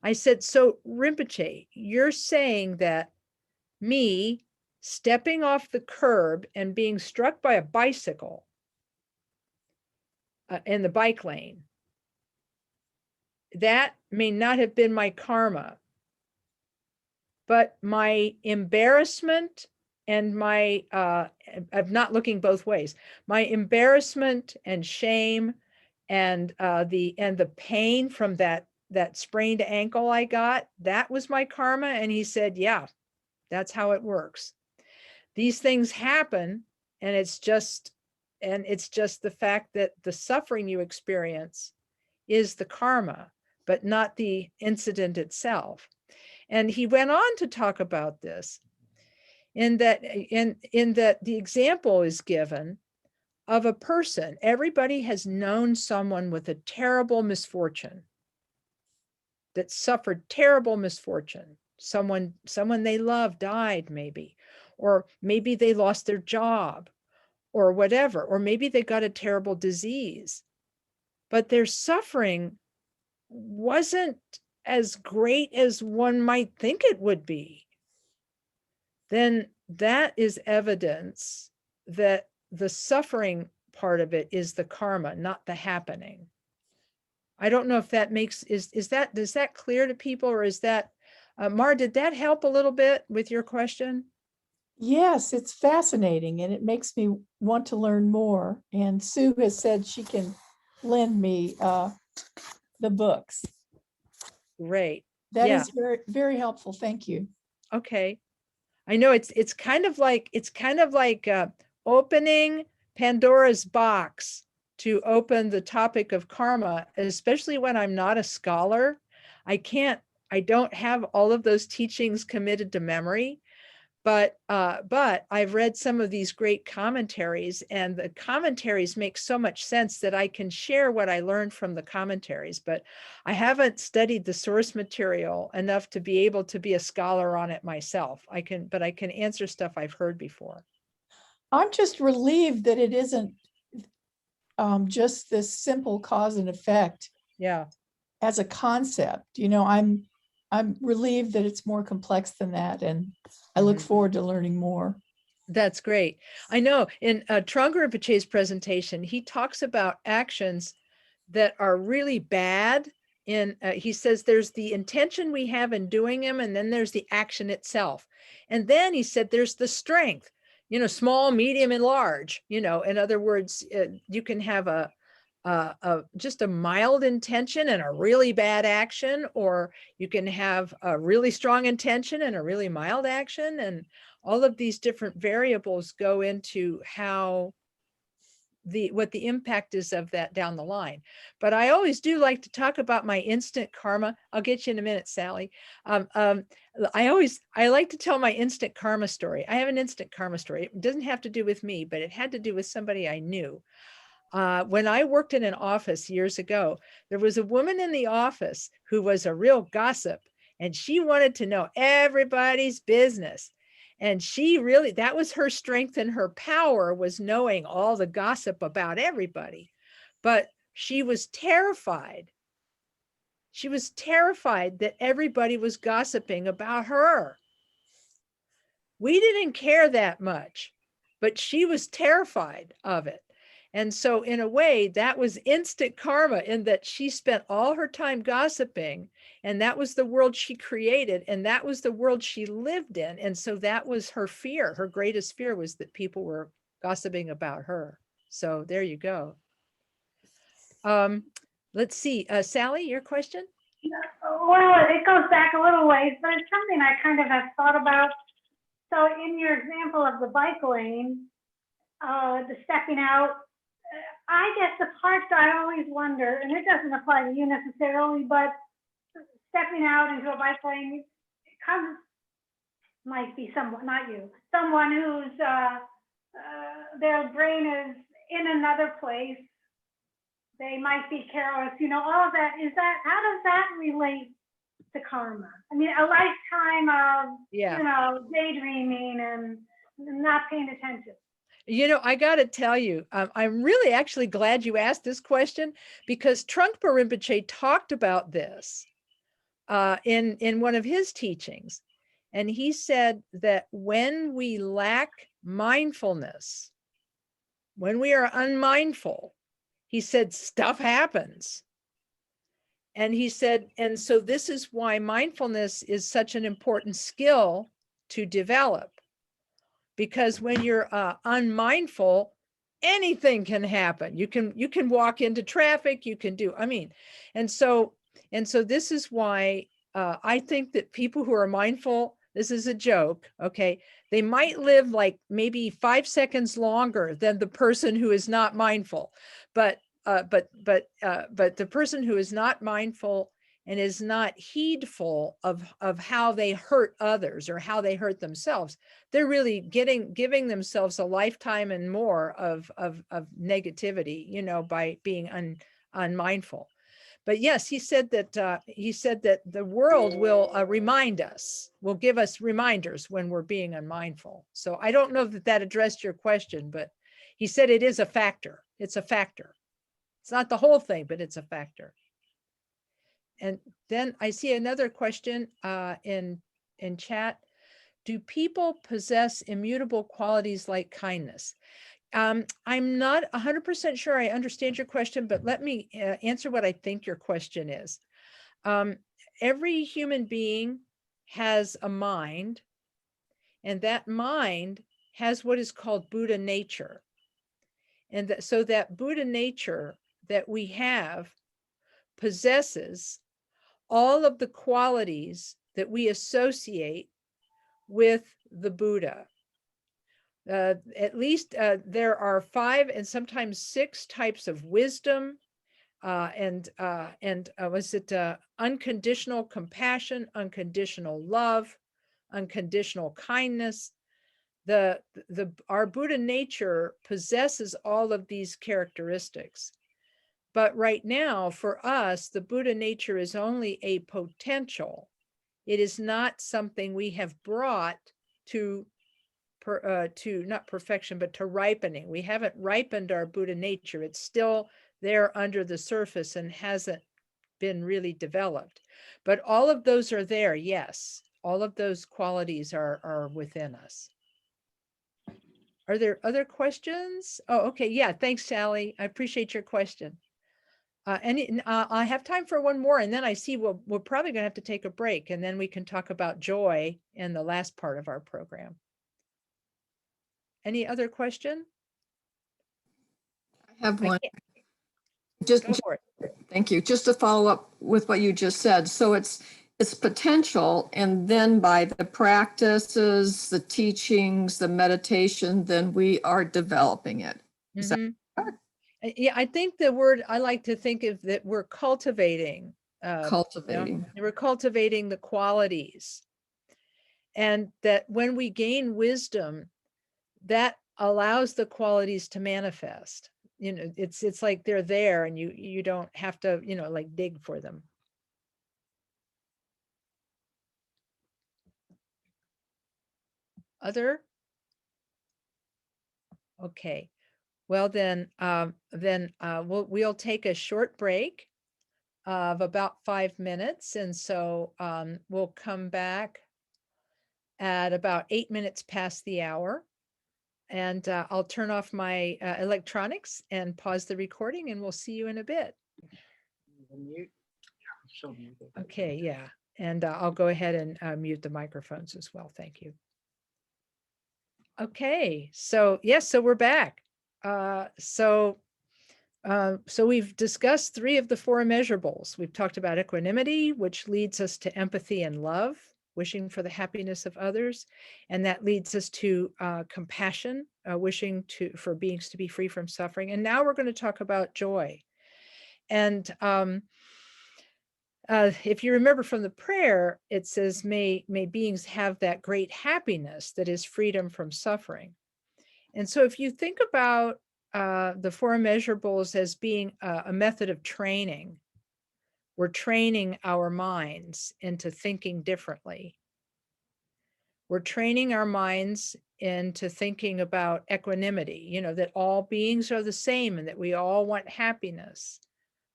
I said, so Rinpoche, you're saying that me stepping off the curb and being struck by a bicycle in the bike lane that may not have been my karma, but my embarrassment and my, I'm not looking both ways, my embarrassment and shame and the pain from that sprained ankle I got, that was my karma. And he said, yeah, that's how it works. These things happen, and it's just the fact that the suffering you experience is the karma, but not the incident itself. And he went on to talk about this in that the example is given of a person. Everybody has known someone with a terrible misfortune, that suffered terrible misfortune. Someone they love died, maybe, or maybe they lost their job or whatever, or maybe they got a terrible disease, but their suffering wasn't as great as one might think it would be. Then that is evidence that the suffering part of it is the karma, not the happening. I don't know if that makes, does that clear to people, or is that, Mar, did that help a little bit with your question? Yes, it's fascinating, and it makes me want to learn more. And Sue has said she can lend me the books. Great. That Yeah. is very, very helpful. Thank you. Okay. I know it's kind of like opening Pandora's box to open the topic of karma, especially when I'm not a scholar. I don't have all of those teachings committed to memory, but I've read some of these great commentaries, and the commentaries make so much sense that I can share what I learned from the commentaries, but I haven't studied the source material enough to be able to be a scholar on it myself. But I can answer stuff I've heard before. I'm just relieved that it isn't just this simple cause and effect. Yeah. As a concept, I'm relieved that it's more complex than that, and I look forward to learning more. That's great. I know in Tonglen Rinpoche's presentation, he talks about actions that are really bad. He says there's the intention we have in doing them, and then there's the action itself. And then he said there's the strength, small, medium, and large. In other words, you can have just a mild intention and a really bad action, or you can have a really strong intention and a really mild action. And all of these different variables go into what the impact is of that down the line. But I always do like to talk about my instant karma. I'll get you in a minute, Sally. I like to tell my instant karma story. I have an instant karma story. It doesn't have to do with me, but it had to do with somebody I knew. When I worked in an office years ago, there was a woman in the office who was a real gossip, and she wanted to know everybody's business. And that was her strength, and her power was knowing all the gossip about everybody. But she was terrified. She was terrified that everybody was gossiping about her. We didn't care that much, but she was terrified of it. And so in a way, that was instant karma, in that she spent all her time gossiping, and that was the world she created, and that was the world she lived in. And so that was her fear. Her greatest fear was that people were gossiping about her. So there you go. Let's see, Sally, your question? Well, it goes back a little ways, but it's something I kind of have thought about. So in your example of the bike lane, the stepping out, I guess the part that I always wonder, and it doesn't apply to you necessarily, but stepping out into a bike lane might be someone, not you, someone who's their brain is in another place. They might be careless, all of that. How does that relate to karma? I mean, a lifetime of daydreaming and not paying attention. I got to tell you, I'm really actually glad you asked this question, because Trungpa Rinpoche talked about this in one of his teachings. And he said that when we lack mindfulness, when we are unmindful, he said stuff happens. And he said, and so this is why mindfulness is such an important skill to develop, because when you're unmindful, anything can happen. You can walk into traffic, you can do, and so this is why I think that people who are mindful, this is a joke, okay, they might live like maybe 5 seconds longer than the person who is not mindful, but the person who is not mindful and is not heedful of how they hurt others or how they hurt themselves, they're really giving themselves a lifetime and more of negativity, by being unmindful. But yes, he said that the world will remind us, will give us reminders when we're being unmindful. So I don't know that addressed your question, but he said it is a factor. It's a factor. It's not the whole thing, but it's a factor. And then I see another question in chat. Do people possess immutable qualities like kindness? I'm not 100% sure I understand your question, but let me answer what I think your question is. Every human being has a mind, and that mind has what is called Buddha nature. And so that Buddha nature that we have possesses all of the qualities that we associate with the Buddha. At least there are 5 and sometimes 6 types of wisdom, and was it unconditional compassion, unconditional love, unconditional kindness. Our Buddha nature possesses all of these characteristics. But right now, for us, the Buddha nature is only a potential. It is not something we have brought to not perfection, but to ripening. We haven't ripened our Buddha nature. It's still there under the surface and hasn't been really developed. But all of those are there, yes. All of those qualities are within us. Are there other questions? Oh, okay. Yeah, thanks, Sally. I appreciate your question. I have time for one more, and then I see we're probably going to have to take a break, and then we can talk about joy in the last part of our program. Any other question? I have one. Go for it. Thank you. Just to follow up with what you just said. So it's potential, and then by the practices, the teachings, the meditation, then we are developing it. Is that correct? Yeah, I think the word I like to think of that we're cultivating. Cultivating. We're cultivating the qualities. And that when we gain wisdom, that allows the qualities to manifest. It's like they're there, and you don't have to, like dig for them. Other? Okay. Well, then we'll take a short break of about 5 minutes. And so we'll come back at about 8 minutes past the hour. And I'll turn off my electronics and pause the recording, and we'll see you in a bit. Okay, yeah. And I'll go ahead and mute the microphones as well. Thank you. Okay, so yes, so we're back. So we've discussed 3 of the 4 immeasurables. We've talked about equanimity, which leads us to empathy and love, wishing for the happiness of others. And that leads us to compassion, wishing for beings to be free from suffering. And now we're going to talk about joy. And if you remember from the prayer, it says, may beings have that great happiness that is freedom from suffering. And so if you think about the 4 immeasurables as being a method of training, we're training our minds into thinking differently. We're training our minds into thinking about equanimity, that all beings are the same and that we all want happiness,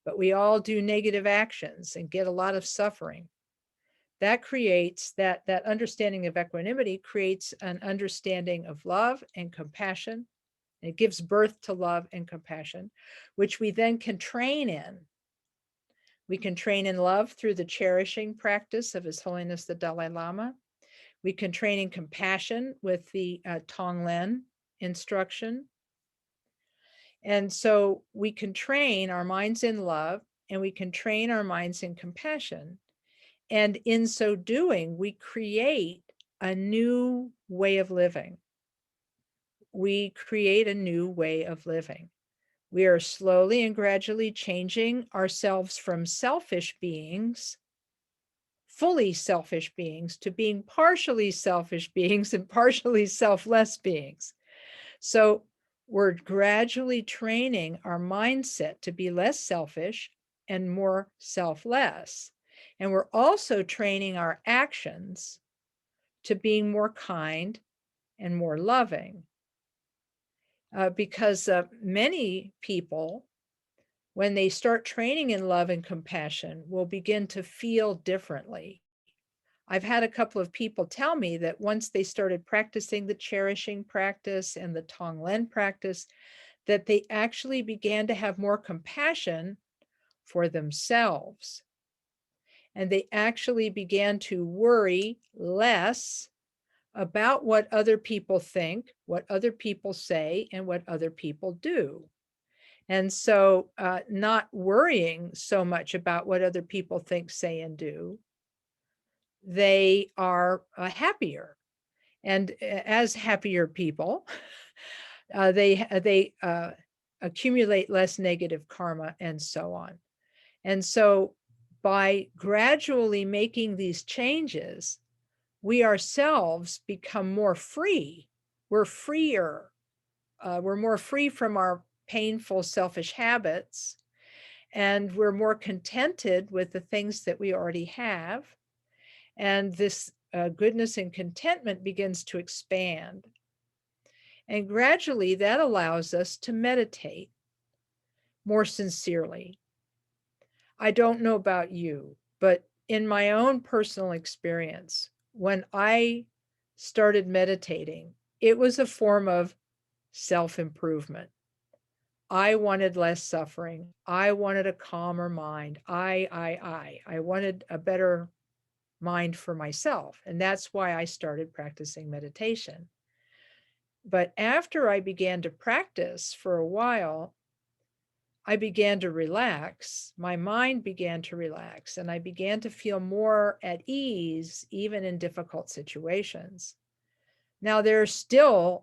but we all do negative actions and get a lot of suffering. That creates that understanding of equanimity creates an understanding of love and compassion. It gives birth to love and compassion, which we then can train in. We can train in love through the cherishing practice of His Holiness the Dalai Lama. We can train in compassion with the Tonglen instruction. And so we can train our minds in love, and we can train our minds in compassion. And in so doing, we create a new way of living. We create a new way of living. We are slowly and gradually changing ourselves from selfish beings, fully selfish beings, to being partially selfish beings and partially selfless beings. So we're gradually training our mindset to be less selfish and more selfless. And we're also training our actions to being more kind and more loving. Because many people, when they start training in love and compassion, will begin to feel differently. I've had a couple of people tell me that once they started practicing the cherishing practice and the Tonglen practice, that they actually began to have more compassion for themselves. And they actually began to worry less about what other people think, what other people say, and what other people do. And so not worrying so much about what other people think, say, and do, they are happier. And as happier people, they accumulate less negative karma and so on. And so by gradually making these changes, we ourselves become more free. We're freer. We're more free from our painful, selfish habits, and we're more contented with the things that we already have. And this goodness and contentment begins to expand. And gradually that allows us to meditate more sincerely. I don't know about you, but in my own personal experience, when I started meditating, it was a form of self-improvement. I wanted less suffering. I wanted a calmer mind. I wanted a better mind for myself. And that's why I started practicing meditation. But after I began to practice for a while, I began to relax. My mind began to relax, and I began to feel more at ease, even in difficult situations. Now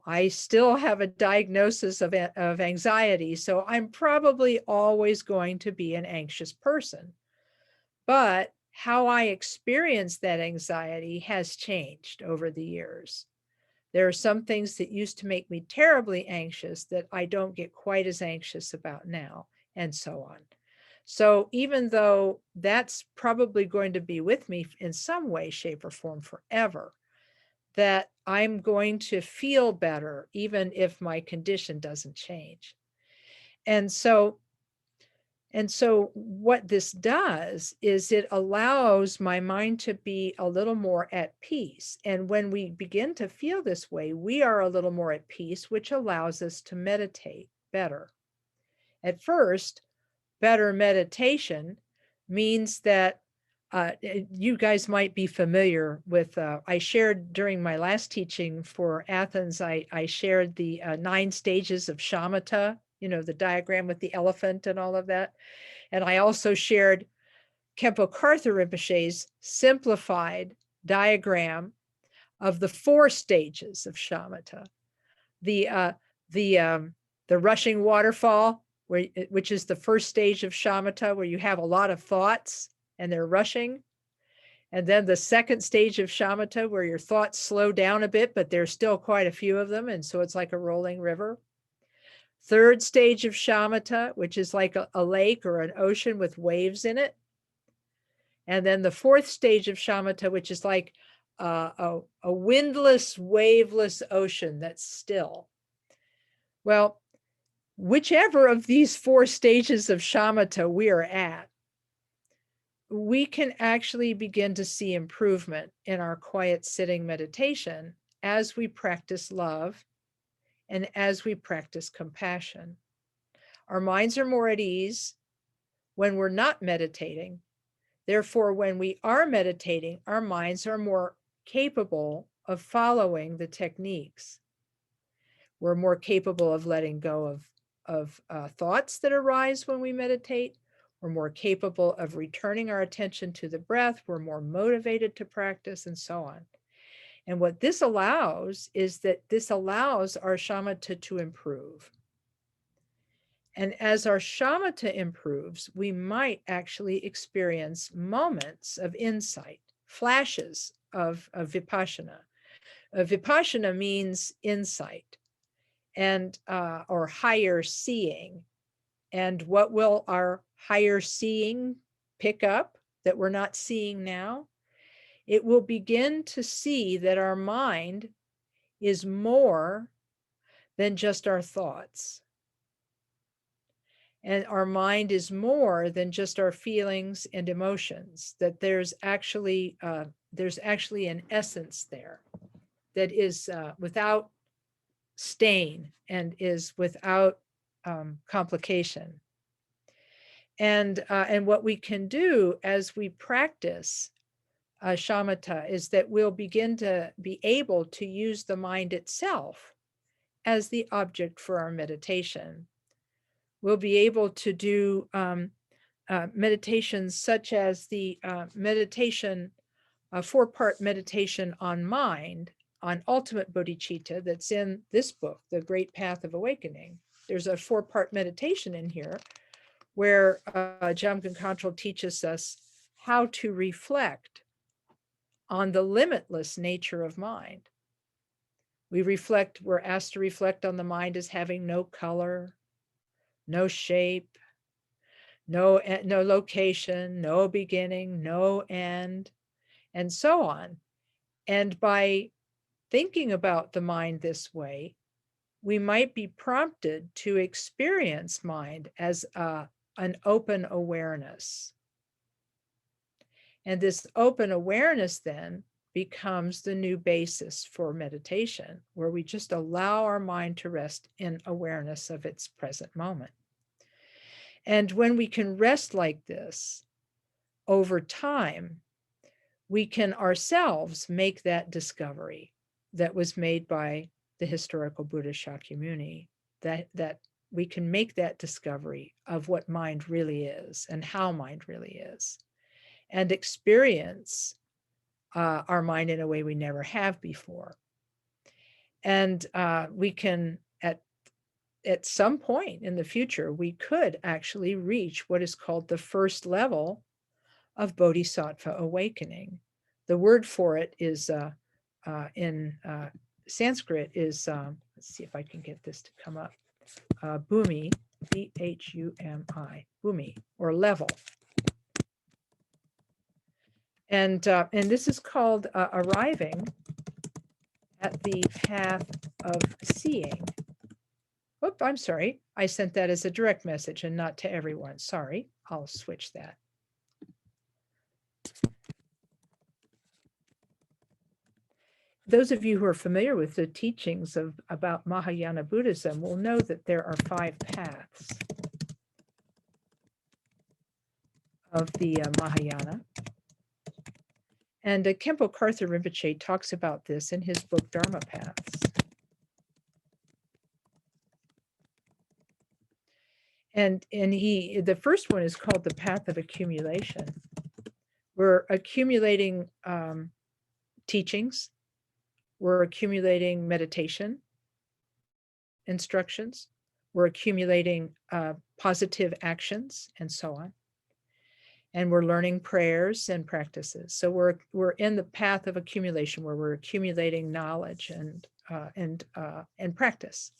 I still have a diagnosis of anxiety, so I'm probably always going to be an anxious person. But how I experience that anxiety has changed over the years. There are some things that used to make me terribly anxious that I don't get quite as anxious about now, and so on. So even though that's probably going to be with me in some way, shape, or form forever, that I'm going to feel better, even if my condition doesn't change. And so what this does is it allows my mind to be a little more at peace. And when we begin to feel this way, we are a little more at peace, which allows us to meditate better. At first, better meditation means that you guys might be familiar with, I shared during my last teaching for Athens, I shared the 9 stages of shamatha, the diagram with the elephant and all of that. And I also shared Khenpo Karthar Rinpoche's simplified diagram of the 4 stages of shamatha. The rushing waterfall, which is the first stage of shamatha, where you have a lot of thoughts and they're rushing. And then the second stage of shamatha, where your thoughts slow down a bit, but there's still quite a few of them. And so it's like a rolling river. Third stage of shamatha, which is like a lake or an ocean with waves in it. And then the 4th stage of shamatha, which is like a windless, waveless ocean that's still. Well, whichever of these 4 stages of shamatha we are at, we can actually begin to see improvement in our quiet sitting meditation as we practice love and as we practice compassion. Our minds are more at ease. when we're not meditating. Therefore, when we are meditating, our minds are more capable of following the techniques. We're more capable of letting go of thoughts that arise when we meditate. We're more capable of returning our attention to the breath. We're more motivated to practice, and so on. And what this allows is that this allows our shamatha to improve. And as our shamatha improves, we might actually experience moments of insight, flashes of vipassana. Vipassana means insight and or higher seeing. And what will our higher seeing pick up that we're not seeing now? It will begin to see that our mind is more than just our thoughts. And our mind is more than just our feelings and emotions, that there's actually an essence there that is without stain and is without complication. And what we can do as we practice shamatha is that we'll begin to be able to use the mind itself as the object for our meditation. We'll be able to do meditations such as the meditation, a 4-part meditation on mind, on ultimate bodhicitta that's in this book, The Great Path of Awakening. There's a 4-part meditation in here where Jamgon Khantrul teaches us how to reflect on the limitless nature of mind. We're asked to reflect on the mind as having no color, no shape, no location, no beginning, no end, and so on. And by thinking about the mind this way, we might be prompted to experience mind as an open awareness. And this open awareness then becomes the new basis for meditation, where we just allow our mind to rest in awareness of its present moment. And when we can rest like this over time, we can ourselves make that discovery that was made by the historical Buddha Shakyamuni, that we can make that discovery of what mind really is and how mind really is, and experience our mind in a way we never have before. And we can, at some point in the future, we could actually reach what is called the first level of Bodhisattva awakening. The word for it is in Sanskrit is, let's see if I can get this to come up, Bhumi, B-H-U-M-I, Bhumi, or level. And this is called arriving at the path of seeing. Oop, I'm sorry. I sent that as a direct message and not to everyone. Sorry, I'll switch that. Those of you who are familiar with the teachings about Mahayana Buddhism will know that there are 5 paths of the Mahayana. And Khenpo Karthar Rinpoche talks about this in his book, Dharma Paths. And the first one is called the Path of Accumulation. We're accumulating teachings. We're accumulating meditation instructions. We're accumulating positive actions and so on. And we're learning prayers and practices. So we're in the path of accumulation, where we're accumulating knowledge and practice.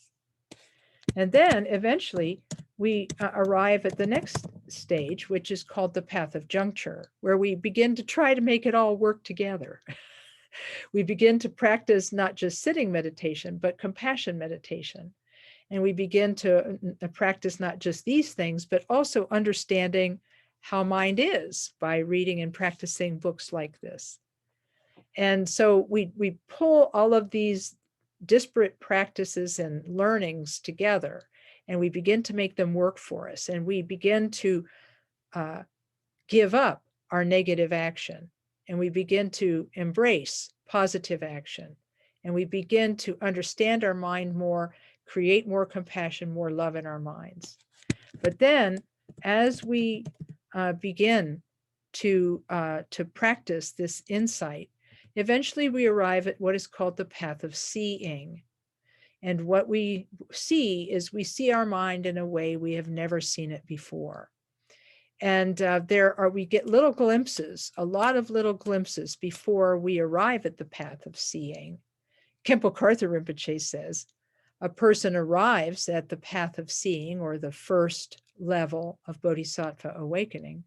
And then eventually we arrive at the next stage, which is called the Path of Juncture, where we begin to try to make it all work together. We begin to practice not just sitting meditation, but compassion meditation. And we begin to practice not just these things, but also understanding how mind is by reading and practicing books like this. And so we pull all of these disparate practices and learnings together, and we begin to make them work for us. And we begin to give up our negative action, and we begin to embrace positive action, and we begin to understand our mind more, create more compassion, more love in our minds. But then as we begin to practice this insight, eventually we arrive at what is called the path of seeing. And what we see is we see our mind in a way we have never seen it before. And we get little glimpses, a lot of little glimpses before we arrive at the path of seeing. Khenpo Karthar Rinpoche says, a person arrives at the path of seeing, or the first level of Bodhisattva awakening.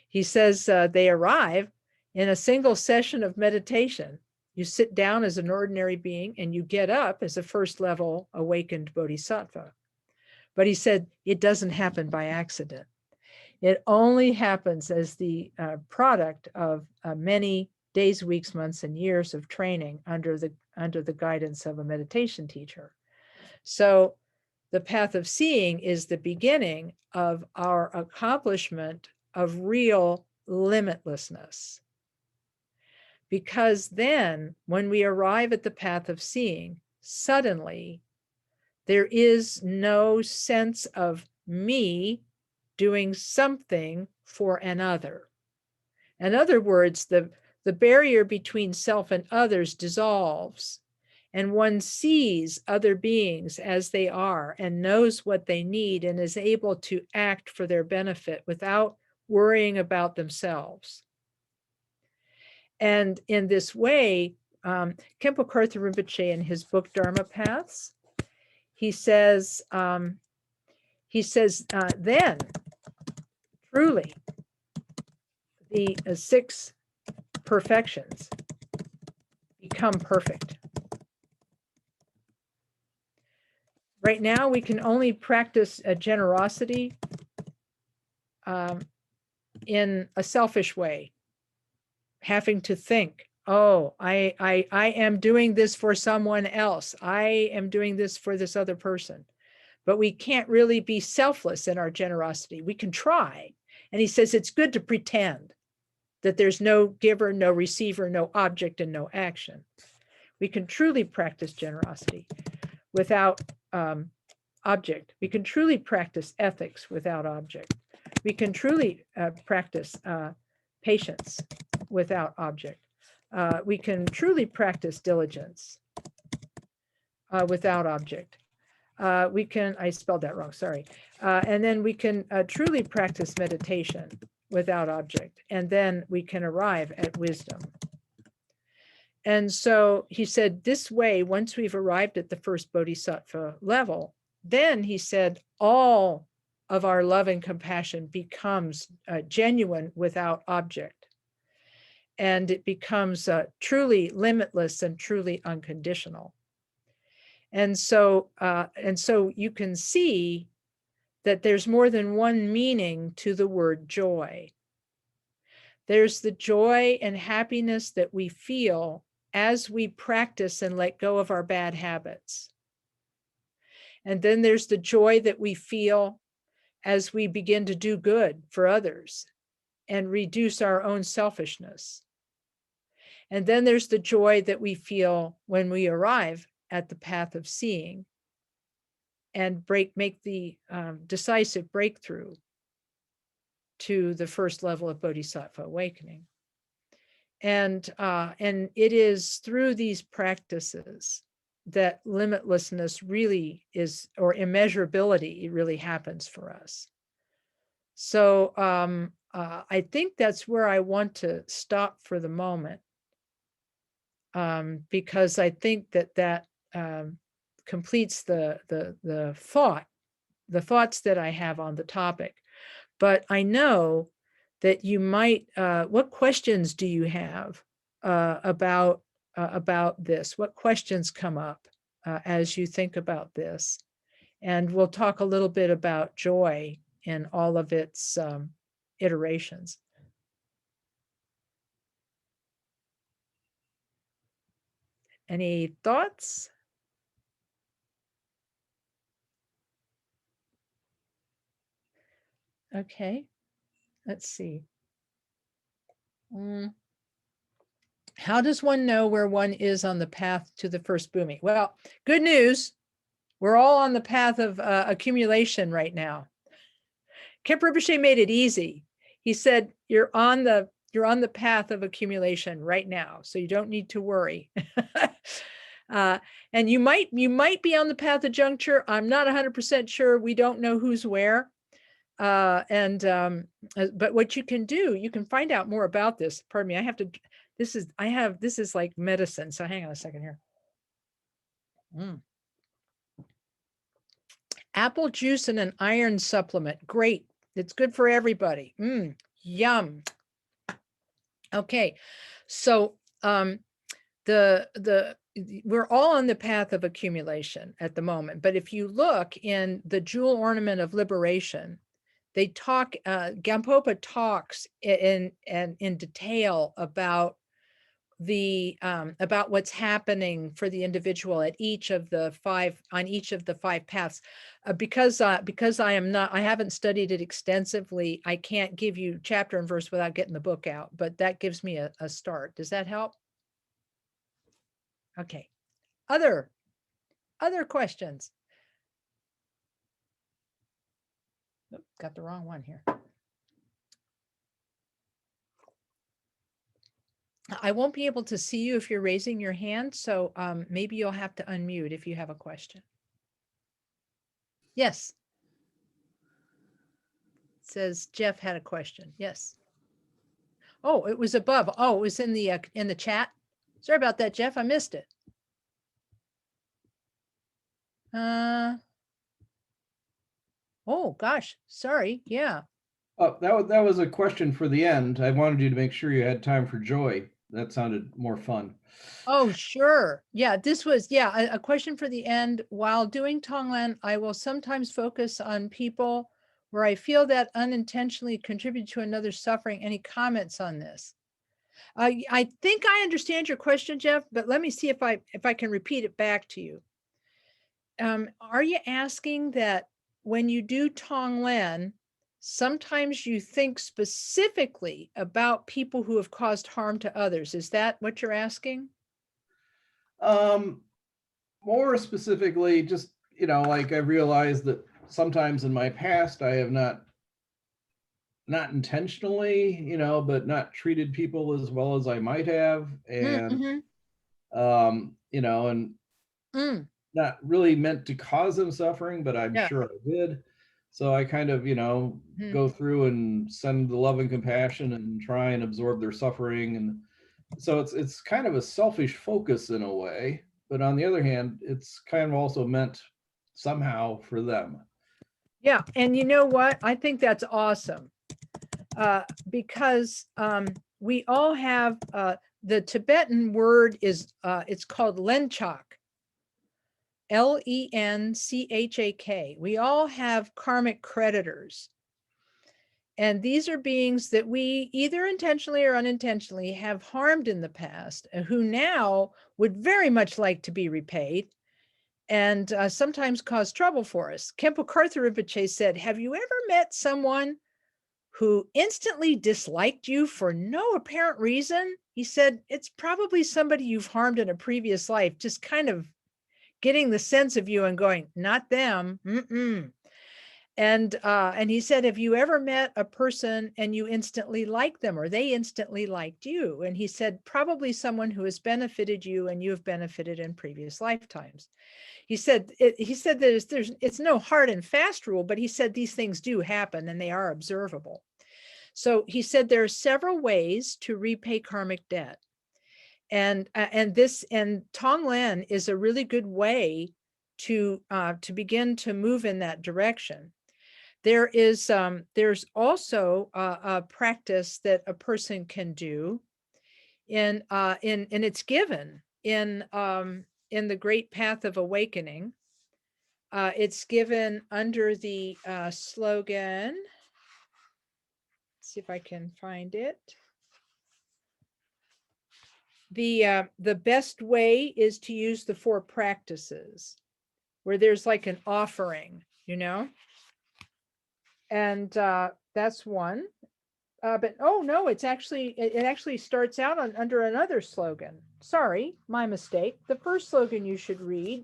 He says they arrive in a single session of meditation. You sit down as an ordinary being and you get up as a first level awakened Bodhisattva. But he said it doesn't happen by accident. It only happens as the product of many days, weeks, months, and years of training under the guidance of a meditation teacher. So the path of seeing is the beginning of our accomplishment of real limitlessness. Because then when we arrive at the path of seeing, suddenly there is no sense of me doing something for another. In other words, the barrier between self and others dissolves, and one sees other beings as they are and knows what they need and is able to act for their benefit without worrying about themselves. And in this way, Khenpo Karthar Rinpoche, in his book Dharma Paths, he says, then truly the 6 perfections become perfect. Right now, we can only practice generosity in a selfish way, having to think, oh, I am doing this for someone else. I am doing this for this other person. But we can't really be selfless in our generosity. We can try. And he says it's good to pretend that there's no giver, no receiver, no object, and no action. We can truly practice generosity without object. We can truly practice ethics without object. We can truly practice patience without object. We can truly practice diligence without object. I spelled that wrong, sorry. And then we can truly practice meditation without object. And then we can arrive at wisdom. And so he said, this way, once we've arrived at the first Bodhisattva level, then he said, all of our love and compassion becomes genuine without object. And it becomes truly limitless and truly unconditional. And so you can see that there's more than one meaning to the word joy. There's the joy and happiness that we feel as we practice and let go of our bad habits. And then there's the joy that we feel as we begin to do good for others and reduce our own selfishness. And then there's the joy that we feel when we arrive at the path of seeing and make the decisive breakthrough to the first level of Bodhisattva awakening. And it is through these practices that limitlessness really is, or immeasurability really happens for us. So I think that's where I want to stop for the moment, because I think that completes the thoughts that I have on the topic. But I know that you might, what questions do you have about this? What questions come up as you think about this? And we'll talk a little bit about joy in all of its iterations. Any thoughts? Okay. let's see. How does one know where one is on the path to the first booming? Well, good news. We're all on the path of accumulation right now. Kemp Rinpoche made it easy. He said, you're on the path of accumulation right now, so you don't need to worry. And you might be on the path of juncture. I'm not 100% sure. We don't know who's where. But what you can do, you can find out more about this. Pardon me. This is like medicine. So hang on a second here. Apple juice and an iron supplement. Great. It's good for everybody. Yum. Okay. So, we're all on the path of accumulation at the moment, but if you look in the jewel ornament of liberation, they talk, Gampopa talks in detail about about what's happening for the individual at each of the five paths. Because I haven't studied it extensively, I can't give you chapter and verse without getting the book out, but that gives me a start. Does that help? Okay. Other questions? Nope, got the wrong one here. I won't be able to see you if you're raising your hand, so maybe you'll have to unmute if you have a question. Yes. It says Jeff had a question. Yes. Oh, it was above. Oh, it was in the chat. Sorry about that, Jeff. I missed it. Oh gosh, sorry. Yeah. Oh, that was a question for the end. I wanted you to make sure you had time for joy. That sounded more fun. Oh, sure. Yeah, this was, a question for the end. While doing Tonglen, I will sometimes focus on people where I feel that unintentionally contribute to another's suffering. Any comments on this? I think I understand your question, Jeff, but let me see if I can repeat it back to you. Are you asking that when you do Tonglen, sometimes you think specifically about people who have caused harm to others? Is that what you're asking? More specifically, just, like I realized that sometimes in my past, I have not intentionally, but not treated people as well as I might have. And, and not really meant to cause them suffering, but I'm sure I did. So I kind of, go through and send the love and compassion and try and absorb their suffering. And so it's kind of a selfish focus in a way, but on the other hand, it's kind of also meant somehow for them. Yeah. And you know what? I think that's awesome. Because we all have, the Tibetan word is, it's called Lenchak. Lenchak. We all have karmic creditors. And these are beings that we either intentionally or unintentionally have harmed in the past, who now would very much like to be repaid and sometimes cause trouble for us. Khenpo Karthar Rinpoche said, have you ever met someone who instantly disliked you for no apparent reason? He said, it's probably somebody you've harmed in a previous life, just kind of getting the sense of you and going, not them. And he said, have you ever met a person and you instantly liked them, or they instantly liked you? And he said, probably someone who has benefited you and you have benefited in previous lifetimes. He said that it's no hard and fast rule, but he said these things do happen and they are observable. So he said there are several ways to repay karmic debt. And Tonglen is a really good way to begin to move in that direction. There's also a practice that a person can do, and it's given in the Great Path of Awakening. It's given under the slogan. Let's see if I can find it. The best way is to use the 4 practices, where there's like an offering, and that's one. But oh no, it actually starts out under another slogan. Sorry, my mistake. The first slogan you should read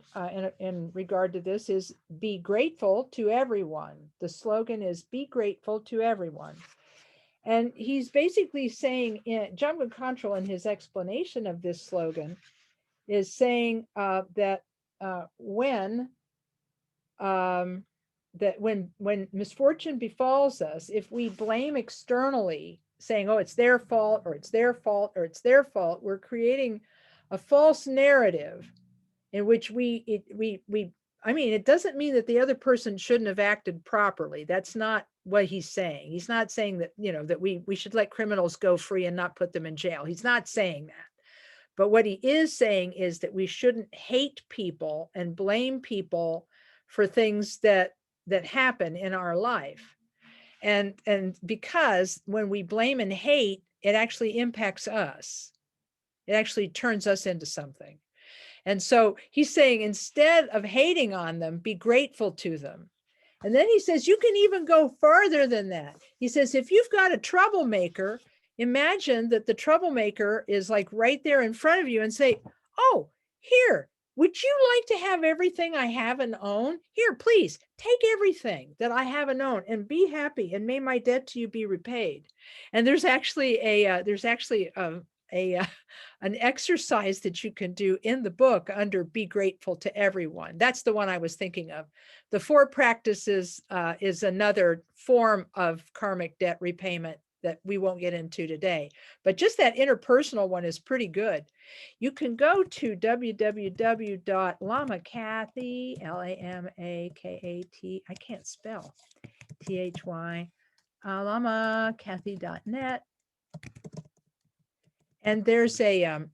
in regard to this is "Be grateful to everyone." The slogan is "Be grateful to everyone," and he's basically saying, Jamgon Kongtrul, in his explanation of this slogan, is saying that when misfortune befalls us, if we blame externally, saying, oh, it's their fault, or it's their fault, or it's their fault, we're creating a false narrative in which I mean, it doesn't mean that the other person shouldn't have acted properly. That's not what he's saying. He's not saying that, that we should let criminals go free and not put them in jail. He's not saying that. But what he is saying is that we shouldn't hate people and blame people for things that happen in our life. And because when we blame and hate, it actually impacts us. It actually turns us into something. And so he's saying, instead of hating on them, be grateful to them. And then he says, you can even go farther than that. He says, if you've got a troublemaker, imagine that the troublemaker is like right there in front of you and say, oh, here, would you like to have everything I have and own? Here, please take everything that I have and own and be happy, and may my debt to you be repaid. And there's actually an exercise that you can do in the book under "Be Grateful to Everyone." That's the one I was thinking of. The 4 practices is another form of karmic debt repayment that we won't get into today. But just that interpersonal one is pretty good. You can go to www.lamakathy, Lamakati, I can't spell, THY, lamakathy.net. And there's an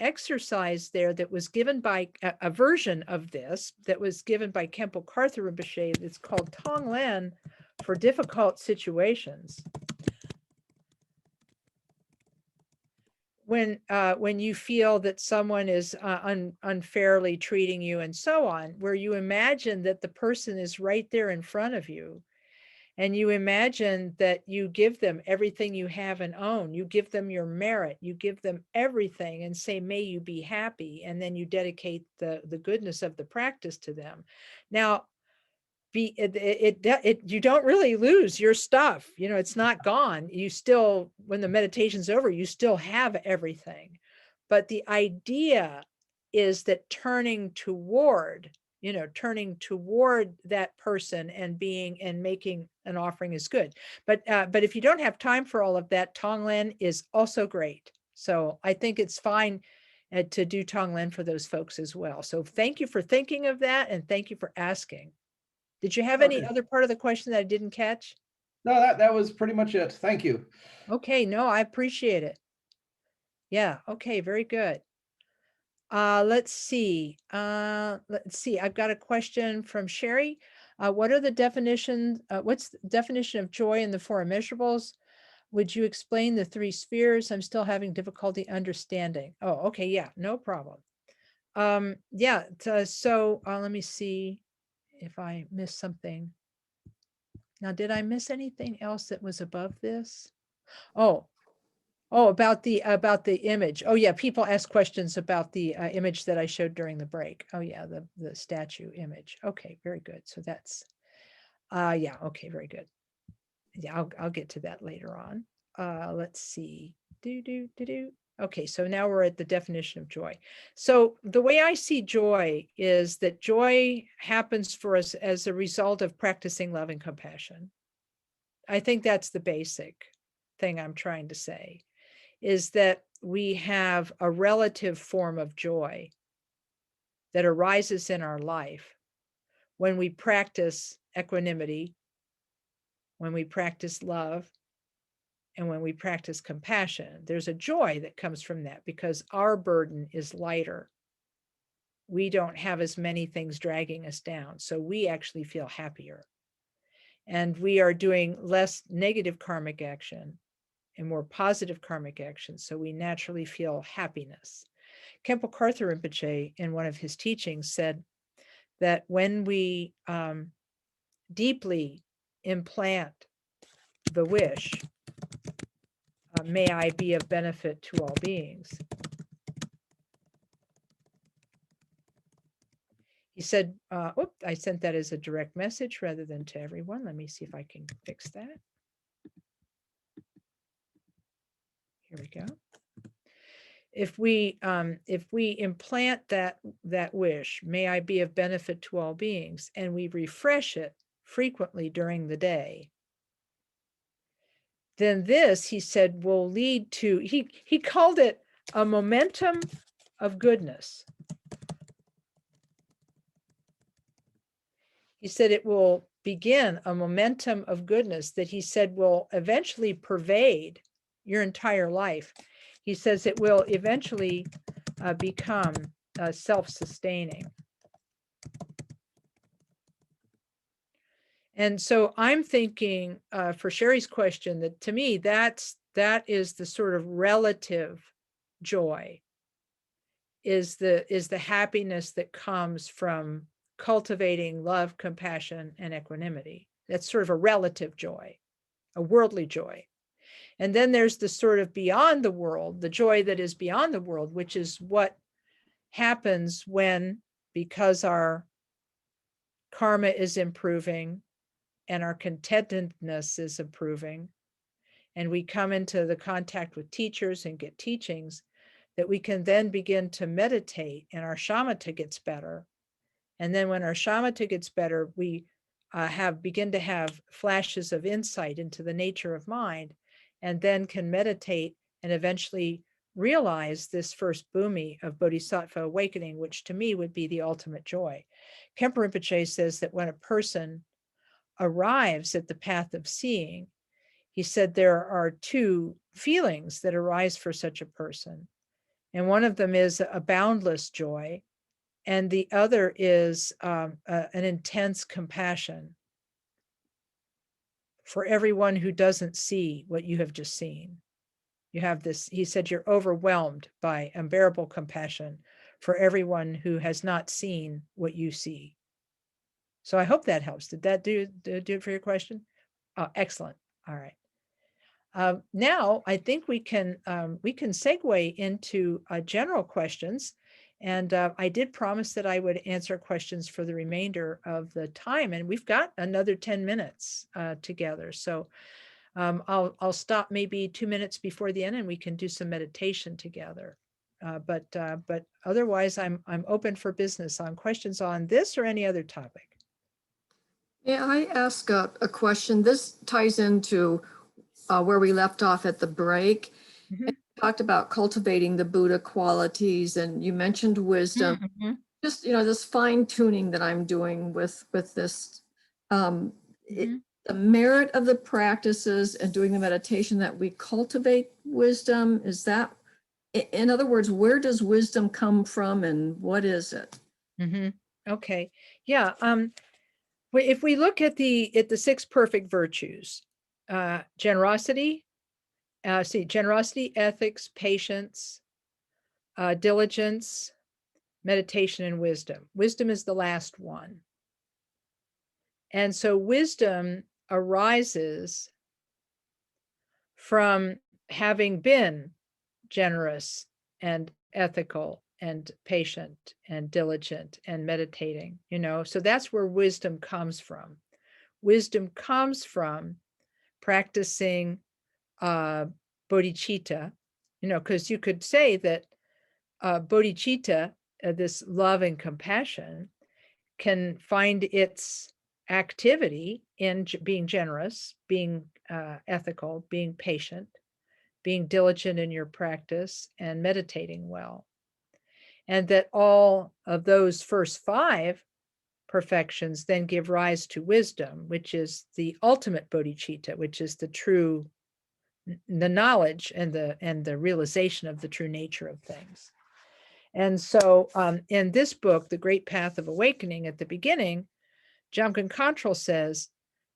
exercise there that was given by a version of this that was given by Khenpo Karthar Rinpoche. It's called Tonglen for difficult situations. When you feel that someone is unfairly treating you and so on, where you imagine that the person is right there in front of you, and you imagine that you give them everything you have and own, you give them your merit, you give them everything and say, may you be happy. And then you dedicate the goodness of the practice to them. Now, you don't really lose your stuff. It's not gone. You still, when the meditation's over, you still have everything. But the idea is that turning toward that person and making an offering is good. But if you don't have time for all of that, Tonglen is also great. So I think it's fine to do Tonglen for those folks as well. So thank you for thinking of that, and thank you for asking. Did you have any other part of the question that I didn't catch? No, that was pretty much it. Thank you. Okay, no, I appreciate it. Yeah, okay, very good. Let's see. I've got a question from Sherry. What are the definitions? What's the definition of joy in the 4 Immeasurables? Would you explain the 3 spheres? I'm still having difficulty understanding. Oh, okay, yeah, no problem. Yeah, so let me see if I missed something. Now, did I miss anything else that was above this? Oh, about the image. Oh yeah, people ask questions about the image that I showed during the break. Oh yeah, the statue image. Okay, very good. So that's yeah, okay, very good. Yeah, I'll get to that later on. Let's see. Okay, so now we're at the definition of joy. So the way I see joy is that joy happens for us as a result of practicing love and compassion. I think that's the basic thing I'm trying to say, is that we have a relative form of joy that arises in our life when we practice equanimity, when we practice love, and when we practice compassion. There's a joy that comes from that because our burden is lighter. We don't have as many things dragging us down, so we actually feel happier. And we are doing less negative karmic action and more positive karmic action, so we naturally feel happiness. Khenpo Karthar Rinpoche, in one of his teachings, said that when we deeply implant the wish may I be of benefit to all beings. He said, I sent that as a direct message rather than to everyone. Let me see if I can fix that. Here we go. If we implant that wish, may I be of benefit to all beings, and we refresh it frequently during the day, then this, he said, will lead to, he called it a momentum of goodness. He said it will begin a momentum of goodness that he said will eventually pervade your entire life. He says it will eventually become self-sustaining. And so I'm thinking for Sherry's question that to me, that is the sort of relative joy, is the happiness that comes from cultivating love, compassion, and equanimity. That's sort of a relative joy, a worldly joy. And then there's the sort of beyond the world, the joy that is beyond the world, which is what happens when, because our karma is improving and our contentedness is improving, and we come into the contact with teachers and get teachings, that we can then begin to meditate and our shamatha gets better. And then when our shamatha gets better, we begin to have flashes of insight into the nature of mind, and then can meditate and eventually realize this first bhumi of bodhisattva awakening, which to me would be the ultimate joy. Khenpo Rinpoche says that when a person arrives at the path of seeing, he said there are two feelings that arise for such a person. And one of them is a boundless joy, and the other is an intense compassion for everyone who doesn't see what you have just seen. You have this, he said, you're overwhelmed by unbearable compassion for everyone who has not seen what you see. So I hope that helps. Did that do it for your question? Oh, excellent. All right. Now I think we can segue into general questions. And I did promise that I would answer questions for the remainder of the time, and we've got another 10 minutes together. So I'll stop maybe 2 minutes before the end, and we can do some meditation together. But otherwise, I'm open for business on questions on this or any other topic. May I ask a question? This ties into where we left off at the break. Mhm. Talked about cultivating the Buddha qualities, and you mentioned wisdom. Mm-hmm. Just, this fine tuning that I'm doing with this, the merit of the practices and doing the meditation, that we cultivate wisdom. Is that, in other words, where does wisdom come from and what is it? Mm-hmm. Okay. Yeah. If we look at the 6 perfect virtues, generosity, generosity, ethics, patience, diligence, meditation, and wisdom. Wisdom is the last one. And so wisdom arises from having been generous and ethical and patient and diligent and meditating, so that's where wisdom comes from. Wisdom comes from practicing bodhicitta, because you could say that bodhicitta, this love and compassion, can find its activity in being generous, being ethical, being patient, being diligent in your practice, and meditating well. And that all of those first 5 perfections then give rise to wisdom, which is the ultimate bodhicitta, which is the knowledge and the realization of the true nature of things. And so in this book, The Great Path of Awakening, at the beginning, Jamgon Khantrul says,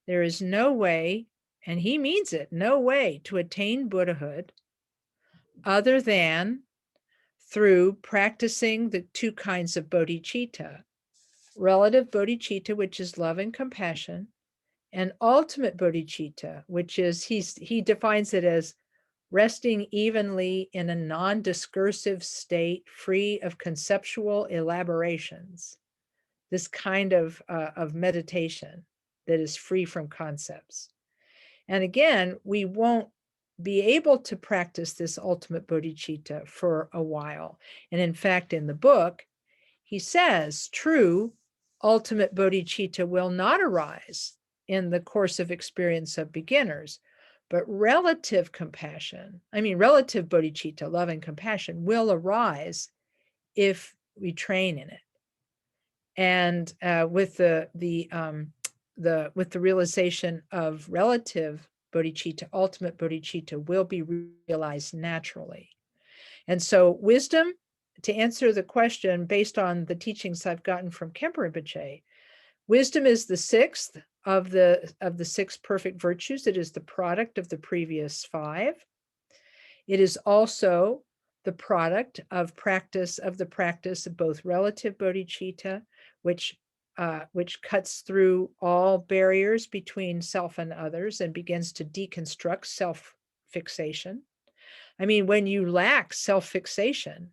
there is no way, and he means it, no way to attain Buddhahood other than through practicing the 2 kinds of bodhicitta: relative bodhicitta, which is love and compassion, and ultimate bodhicitta, which is, he defines it as resting evenly in a non-discursive state, free of conceptual elaborations. This kind of meditation that is free from concepts. And again, we won't be able to practice this ultimate bodhicitta for a while. And in fact, in the book, he says, true ultimate bodhicitta will not arise in the course of experience of beginners, but relative bodhicitta, love and compassion, will arise if we train in it. And with the realization of relative bodhicitta, ultimate bodhicitta will be realized naturally. And so wisdom, to answer the question based on the teachings I've gotten from Khenpo Rinpoche, wisdom is the sixth of the six perfect virtues. It is the product of the previous five. It is also the product of the practice of both relative bodhicitta, which cuts through all barriers between self and others and begins to deconstruct self-fixation. I mean, when you lack self-fixation,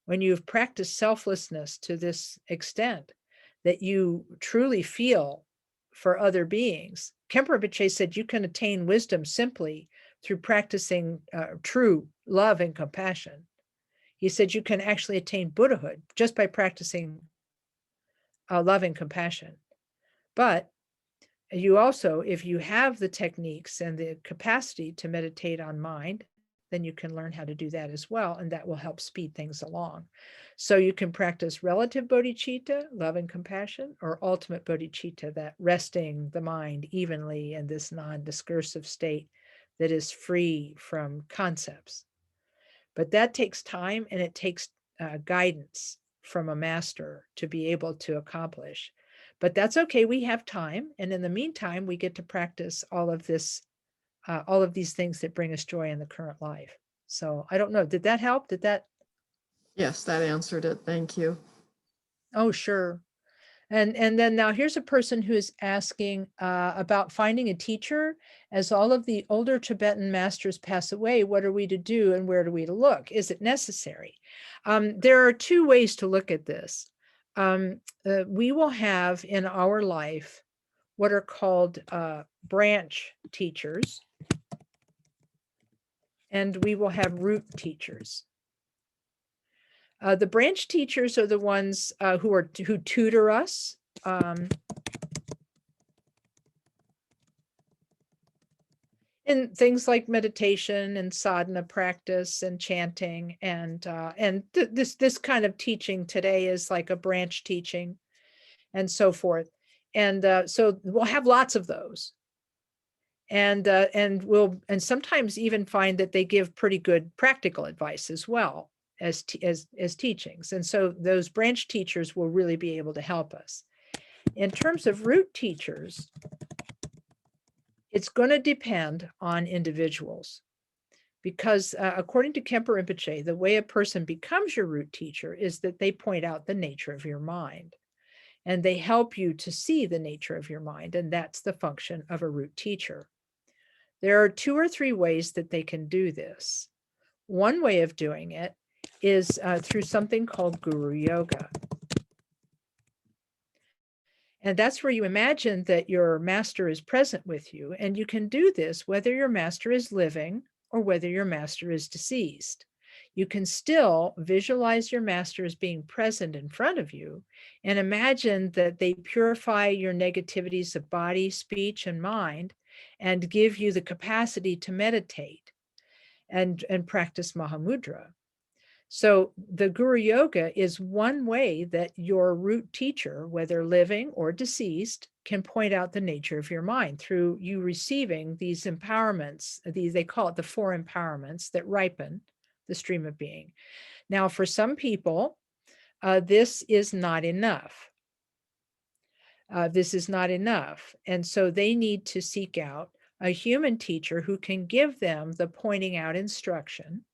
when you've practiced selflessness to this extent that you truly feel for other beings, Khenpo Rinpoche said you can attain wisdom simply through practicing true love and compassion. He said you can actually attain Buddhahood just by practicing love and compassion. But you also, if you have the techniques and the capacity to meditate on mind, then you can learn how to do that as well, and that will help speed things along. So you can practice relative bodhicitta, love and compassion, or ultimate bodhicitta, that resting the mind evenly in this non-discursive state that is free from concepts. But that takes time, and it takes guidance from a master to be able to accomplish. But that's okay, we have time. And in the meantime, we get to practice all of these things that bring us joy in the current life. So I don't know, did that help? Yes, that answered it. Thank you. Oh, sure. And then now here's a person who is asking about finding a teacher. As all of the older Tibetan masters pass away, what are we to do and where are we to look? Is it necessary? There are two ways to look at this. We will have in our life what are called branch teachers, and we will have root teachers. The branch teachers are the ones who tutor us. In things like meditation and sadhana practice and chanting, and this kind of teaching today is like a branch teaching, and so forth. And so we'll have lots of those, and we'll sometimes even find that they give pretty good practical advice as well as teachings. And so those branch teachers will really be able to help us. In terms of root teachers, it's going to depend on individuals, because according to Khenpo Rinpoche, the way a person becomes your root teacher is that they point out the nature of your mind, and they help you to see the nature of your mind, and that's the function of a root teacher. There are 2 or 3 ways that they can do this. One way of doing it is through something called Guru Yoga. And that's where you imagine that your master is present with you. And you can do this whether your master is living or whether your master is deceased. You can still visualize your master as being present in front of you and imagine that they purify your negativities of body, speech, and mind and give you the capacity to meditate and practice Mahamudra. So the Guru Yoga is one way that your root teacher, whether living or deceased, can point out the nature of your mind through you receiving these empowerments. They call it the 4 empowerments that ripen the stream of being. Now, for some people, this is not enough. This is not enough. And so they need to seek out a human teacher who can give them the pointing out instruction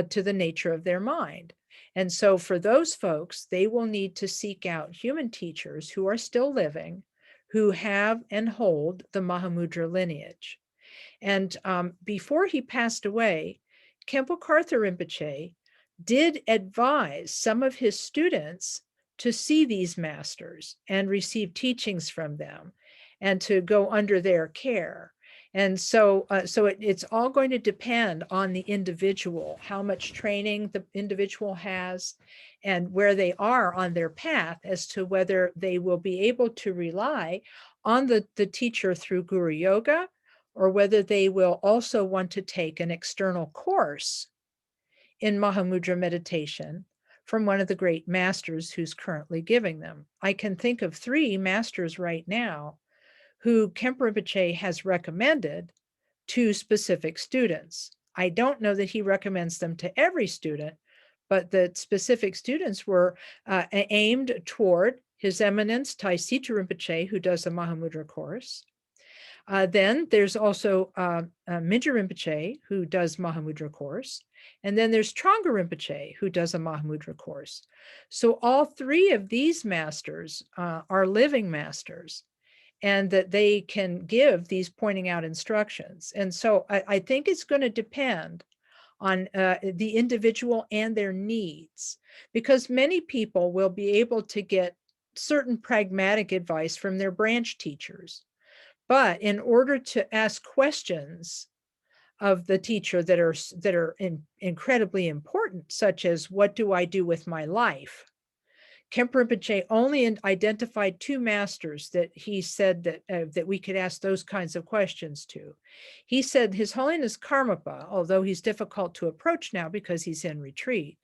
to the nature of their mind. And so for those folks, they will need to seek out human teachers who are still living, who have and hold the Mahamudra lineage. And before he passed away, Khenpo Karthar Rinpoche did advise some of his students to see these masters and receive teachings from them and to go under their care. And so, it's all going to depend on the individual, how much training the individual has and where they are on their path as to whether they will be able to rely on the teacher through Guru Yoga, or whether they will also want to take an external course in Mahamudra meditation from one of the great masters who's currently giving them. I can think of 3 masters right now who Khenpo Rinpoche has recommended to specific students. I don't know that he recommends them to every student, but the specific students were aimed toward His Eminence Taisita Rinpoche, who does a Mahamudra course. Then there's also Mingyur Rinpoche, who does Mahamudra course. And then there's Trongpa Rinpoche, who does a Mahamudra course. So all 3 of these masters are living masters, and that they can give these pointing out instructions. And so I think it's going to depend on the individual and their needs, because many people will be able to get certain pragmatic advice from their branch teachers. But in order to ask questions of the teacher that are incredibly important, such as, what do I do with my life? Khenpo Rinpoche only identified 2 masters that he said that we could ask those kinds of questions to. He said His Holiness Karmapa, although he's difficult to approach now because he's in retreat,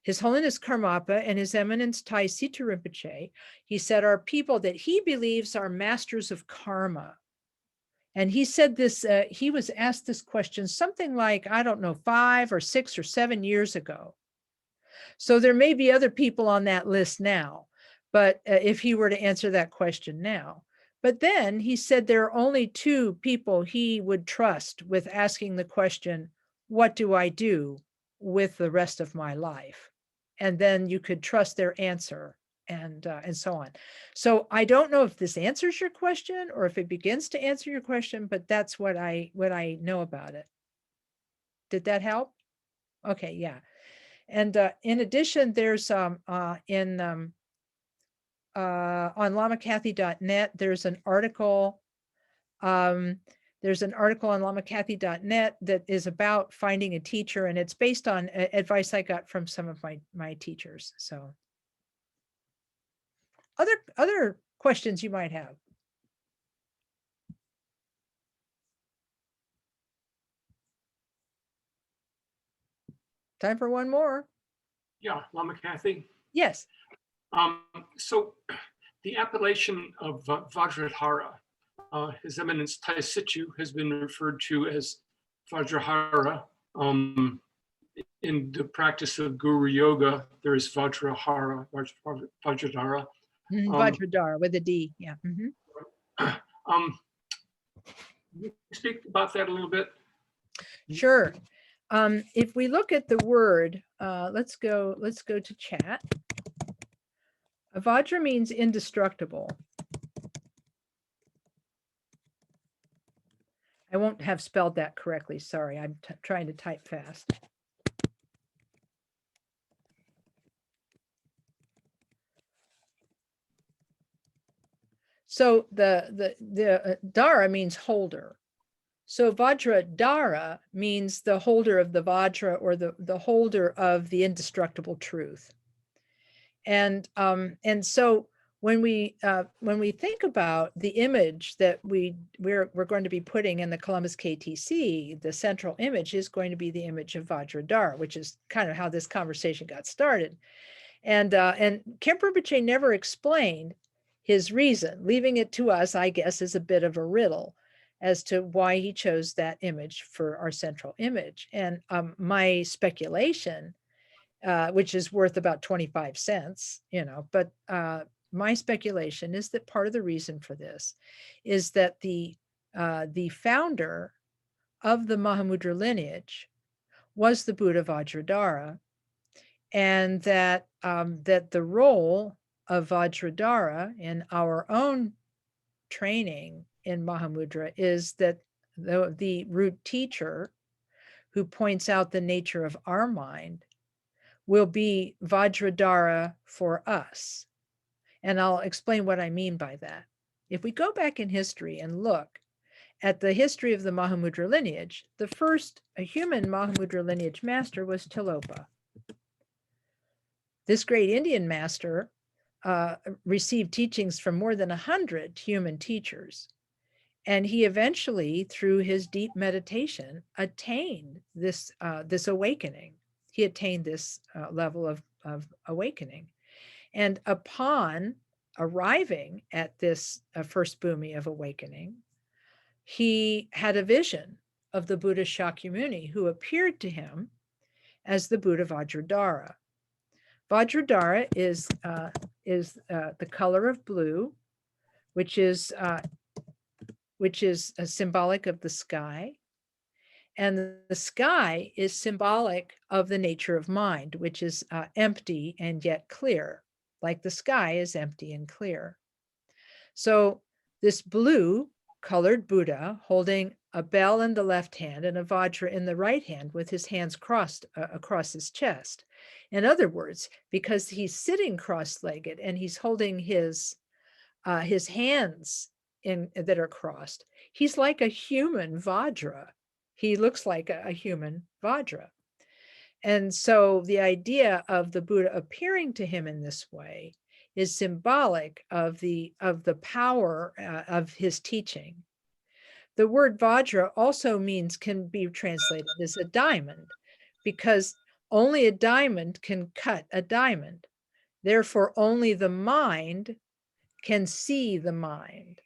His Holiness Karmapa and His Eminence Taisita Rinpoche, he said, are people that he believes are masters of karma. And he said this, he was asked this question something like, I don't know, 5 or 6 or 7 years ago. So there may be other people on that list now, but if he were to answer that question now. But then he said there are only 2 people he would trust with asking the question, what do I do with the rest of my life? And then you could trust their answer, and so on. So I don't know if this answers your question or if it begins to answer your question, but that's what I know about it. Did that help? Okay, yeah. And in addition, there's on lamakathy.net, there's an article. There's an article on lamakathy.net that is about finding a teacher, and it's based on advice I got from some of my teachers. So other questions you might have? Time for one more. Yeah, Lama Kathy. Yes. So the appellation of Vajradhara, His Eminence Taisitu, has been referred to as Vajradhara. In the practice of Guru Yoga, there is Vajradhara. Vajradhara with a D. Yeah. Can you speak about that a little bit? Sure. If we look at the word, let's go to chat. Vajra means indestructible. I won't have spelled that correctly. Sorry, I'm trying to type fast. So the Dara means holder. So Vajradhara means the holder of the Vajra, or the holder of the indestructible truth. And so when we think about the image that we're going to be putting in the Columbus KTC, the central image is going to be the image of Vajradhara, which is kind of how this conversation got started. And Khenpo Rinpoche never explained his reason, leaving it to us, I guess, as a bit of a riddle as to why he chose that image for our central image. And my speculation, which is worth about 25 cents, but my speculation is that part of the reason for this is that the founder of the Mahamudra lineage was the Buddha Vajradhara, and that the role of Vajradhara in our own training in Mahamudra is that the root teacher who points out the nature of our mind, will be Vajradhara for us. And I'll explain what I mean by that. If we go back in history and look at the history of the Mahamudra lineage, the first human Mahamudra lineage master was Tilopa. This great Indian master received teachings from more than 100 human teachers. And he eventually, through his deep meditation, attained this awakening. He attained this level of awakening. And upon arriving at this first bhumi of awakening, he had a vision of the Buddha Shakyamuni, who appeared to him as the Buddha Vajradhara. Vajradhara is the color of blue, which is symbolic of the sky. And the sky is symbolic of the nature of mind, which is empty and yet clear, like the sky is empty and clear. So this blue colored Buddha holding a bell in the left hand and a vajra in the right hand with his hands crossed across his chest. In other words, because he's sitting cross-legged and he's holding his hands that are crossed, he's like a human vajra. He looks like a human vajra. And so the idea of the Buddha appearing to him in this way is symbolic of the power of his teaching. The word vajra also can be translated as a diamond, because only a diamond can cut a diamond. Therefore, only the mind can see the mind.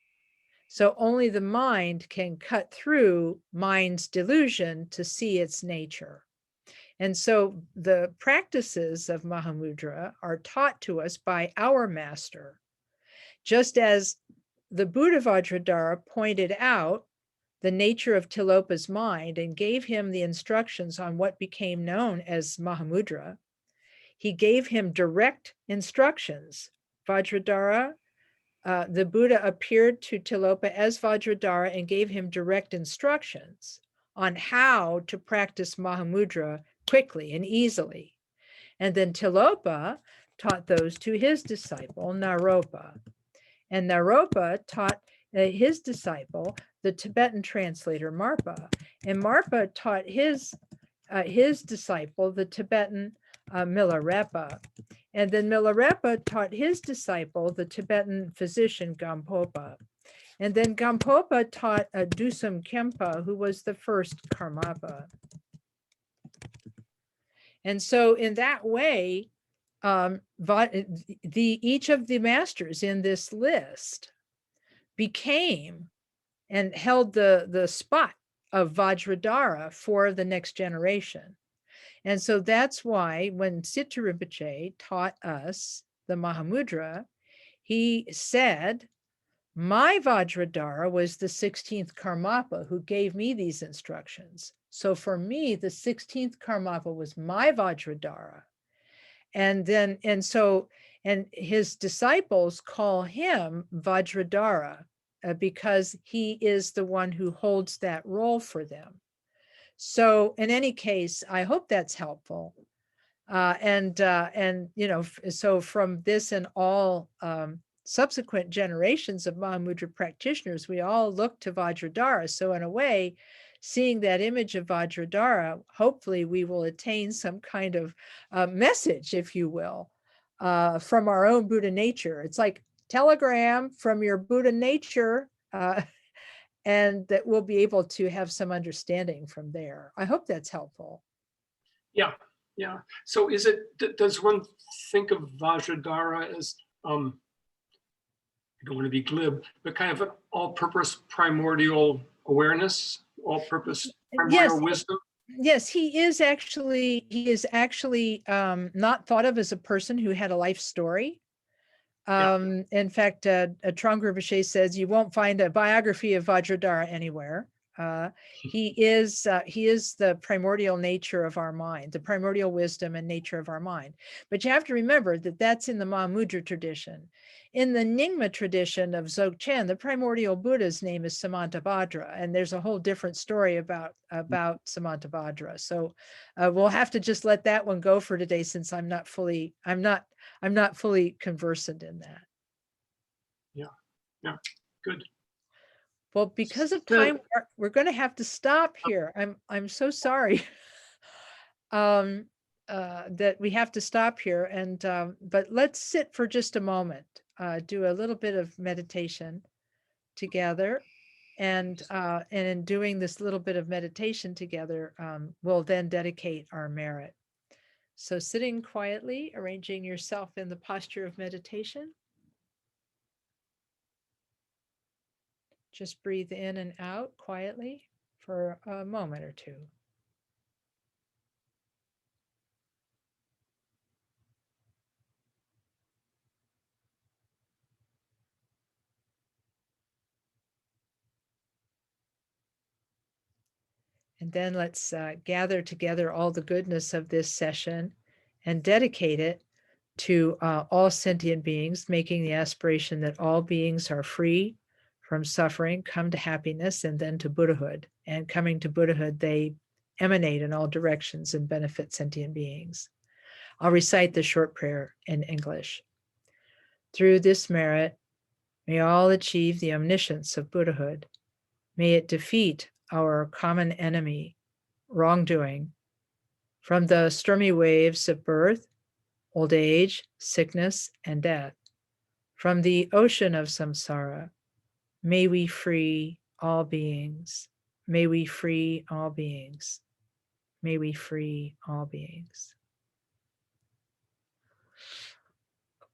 So only the mind can cut through mind's delusion to see its nature. And so the practices of Mahamudra are taught to us by our master. Just as the Buddha Vajradhara pointed out the nature of Tilopa's mind and gave him the instructions on what became known as Mahamudra, he gave him direct instructions. Vajradhara, the Buddha appeared to Tilopa as Vajradhara and gave him direct instructions on how to practice Mahamudra quickly and easily. And then Tilopa taught those to his disciple, Naropa. And Naropa taught his disciple, the Tibetan translator, Marpa. And Marpa taught his disciple, the Tibetan Milarepa. And then Milarepa taught his disciple, the Tibetan physician, Gampopa. And then Gampopa taught Dusum Kempa, who was the first Karmapa. And so in that way, each of the masters in this list became and held the spot of Vajradhara for the next generation. And so that's why when Siddha Rinpoche taught us the Mahamudra, he said, my Vajradhara was the 16th Karmapa who gave me these instructions. So for me, the 16th Karmapa was my Vajradhara. And his disciples call him Vajradhara because he is the one who holds that role for them. So in any case, I hope that's helpful. So from this and all subsequent generations of Mahamudra practitioners, we all look to Vajradhara. So in a way, seeing that image of Vajradhara, hopefully we will attain some kind of message, if you will, from our own Buddha nature. It's like telegram from your Buddha nature, and that we'll be able to have some understanding from there. I hope that's helpful. Yeah. So does one think of Vajradhara as, I don't want to be glib, but kind of an all-purpose primordial awareness, all-purpose primordial wisdom? Yes, he is actually not thought of as a person who had a life story. In fact, Tonglen Meditation says you won't find a biography of Vajradhara anywhere. He is the primordial nature of our mind, the primordial wisdom and nature of our mind. But you have to remember that that's in the Mahamudra tradition. In the Nyingma tradition of Dzogchen, the primordial Buddha's name is Samantabhadra, and there's a whole different story about Samantabhadra. So we'll have to just let that one go for today, since I'm not fully conversant in that. Yeah, good. Well, because of time, we're going to have to stop here. I'm so sorry that we have to stop here. And but let's sit for just a moment, do a little bit of meditation together, and in doing this little bit of meditation together, we'll then dedicate our merit. So sitting quietly, arranging yourself in the posture of meditation. Just breathe in and out quietly for a moment or two. And then let's gather together all the goodness of this session and dedicate it to all sentient beings, making the aspiration that all beings are free from suffering, come to happiness, and then to Buddhahood. And coming to Buddhahood, they emanate in all directions and benefit sentient beings. I'll recite the short prayer in English. Through this merit, may all achieve the omniscience of Buddhahood. May it defeat our common enemy, wrongdoing, from the stormy waves of birth, old age, sickness, and death. From the ocean of samsara, may we free all beings. May we free all beings. May we free all beings.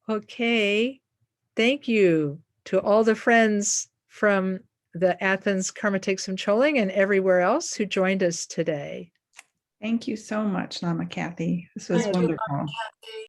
Okay, thank you to all the friends from the Athens Karma Tiksum Choling and everywhere else who joined us today. Thank you so much, Lama Kathy. This was wonderful.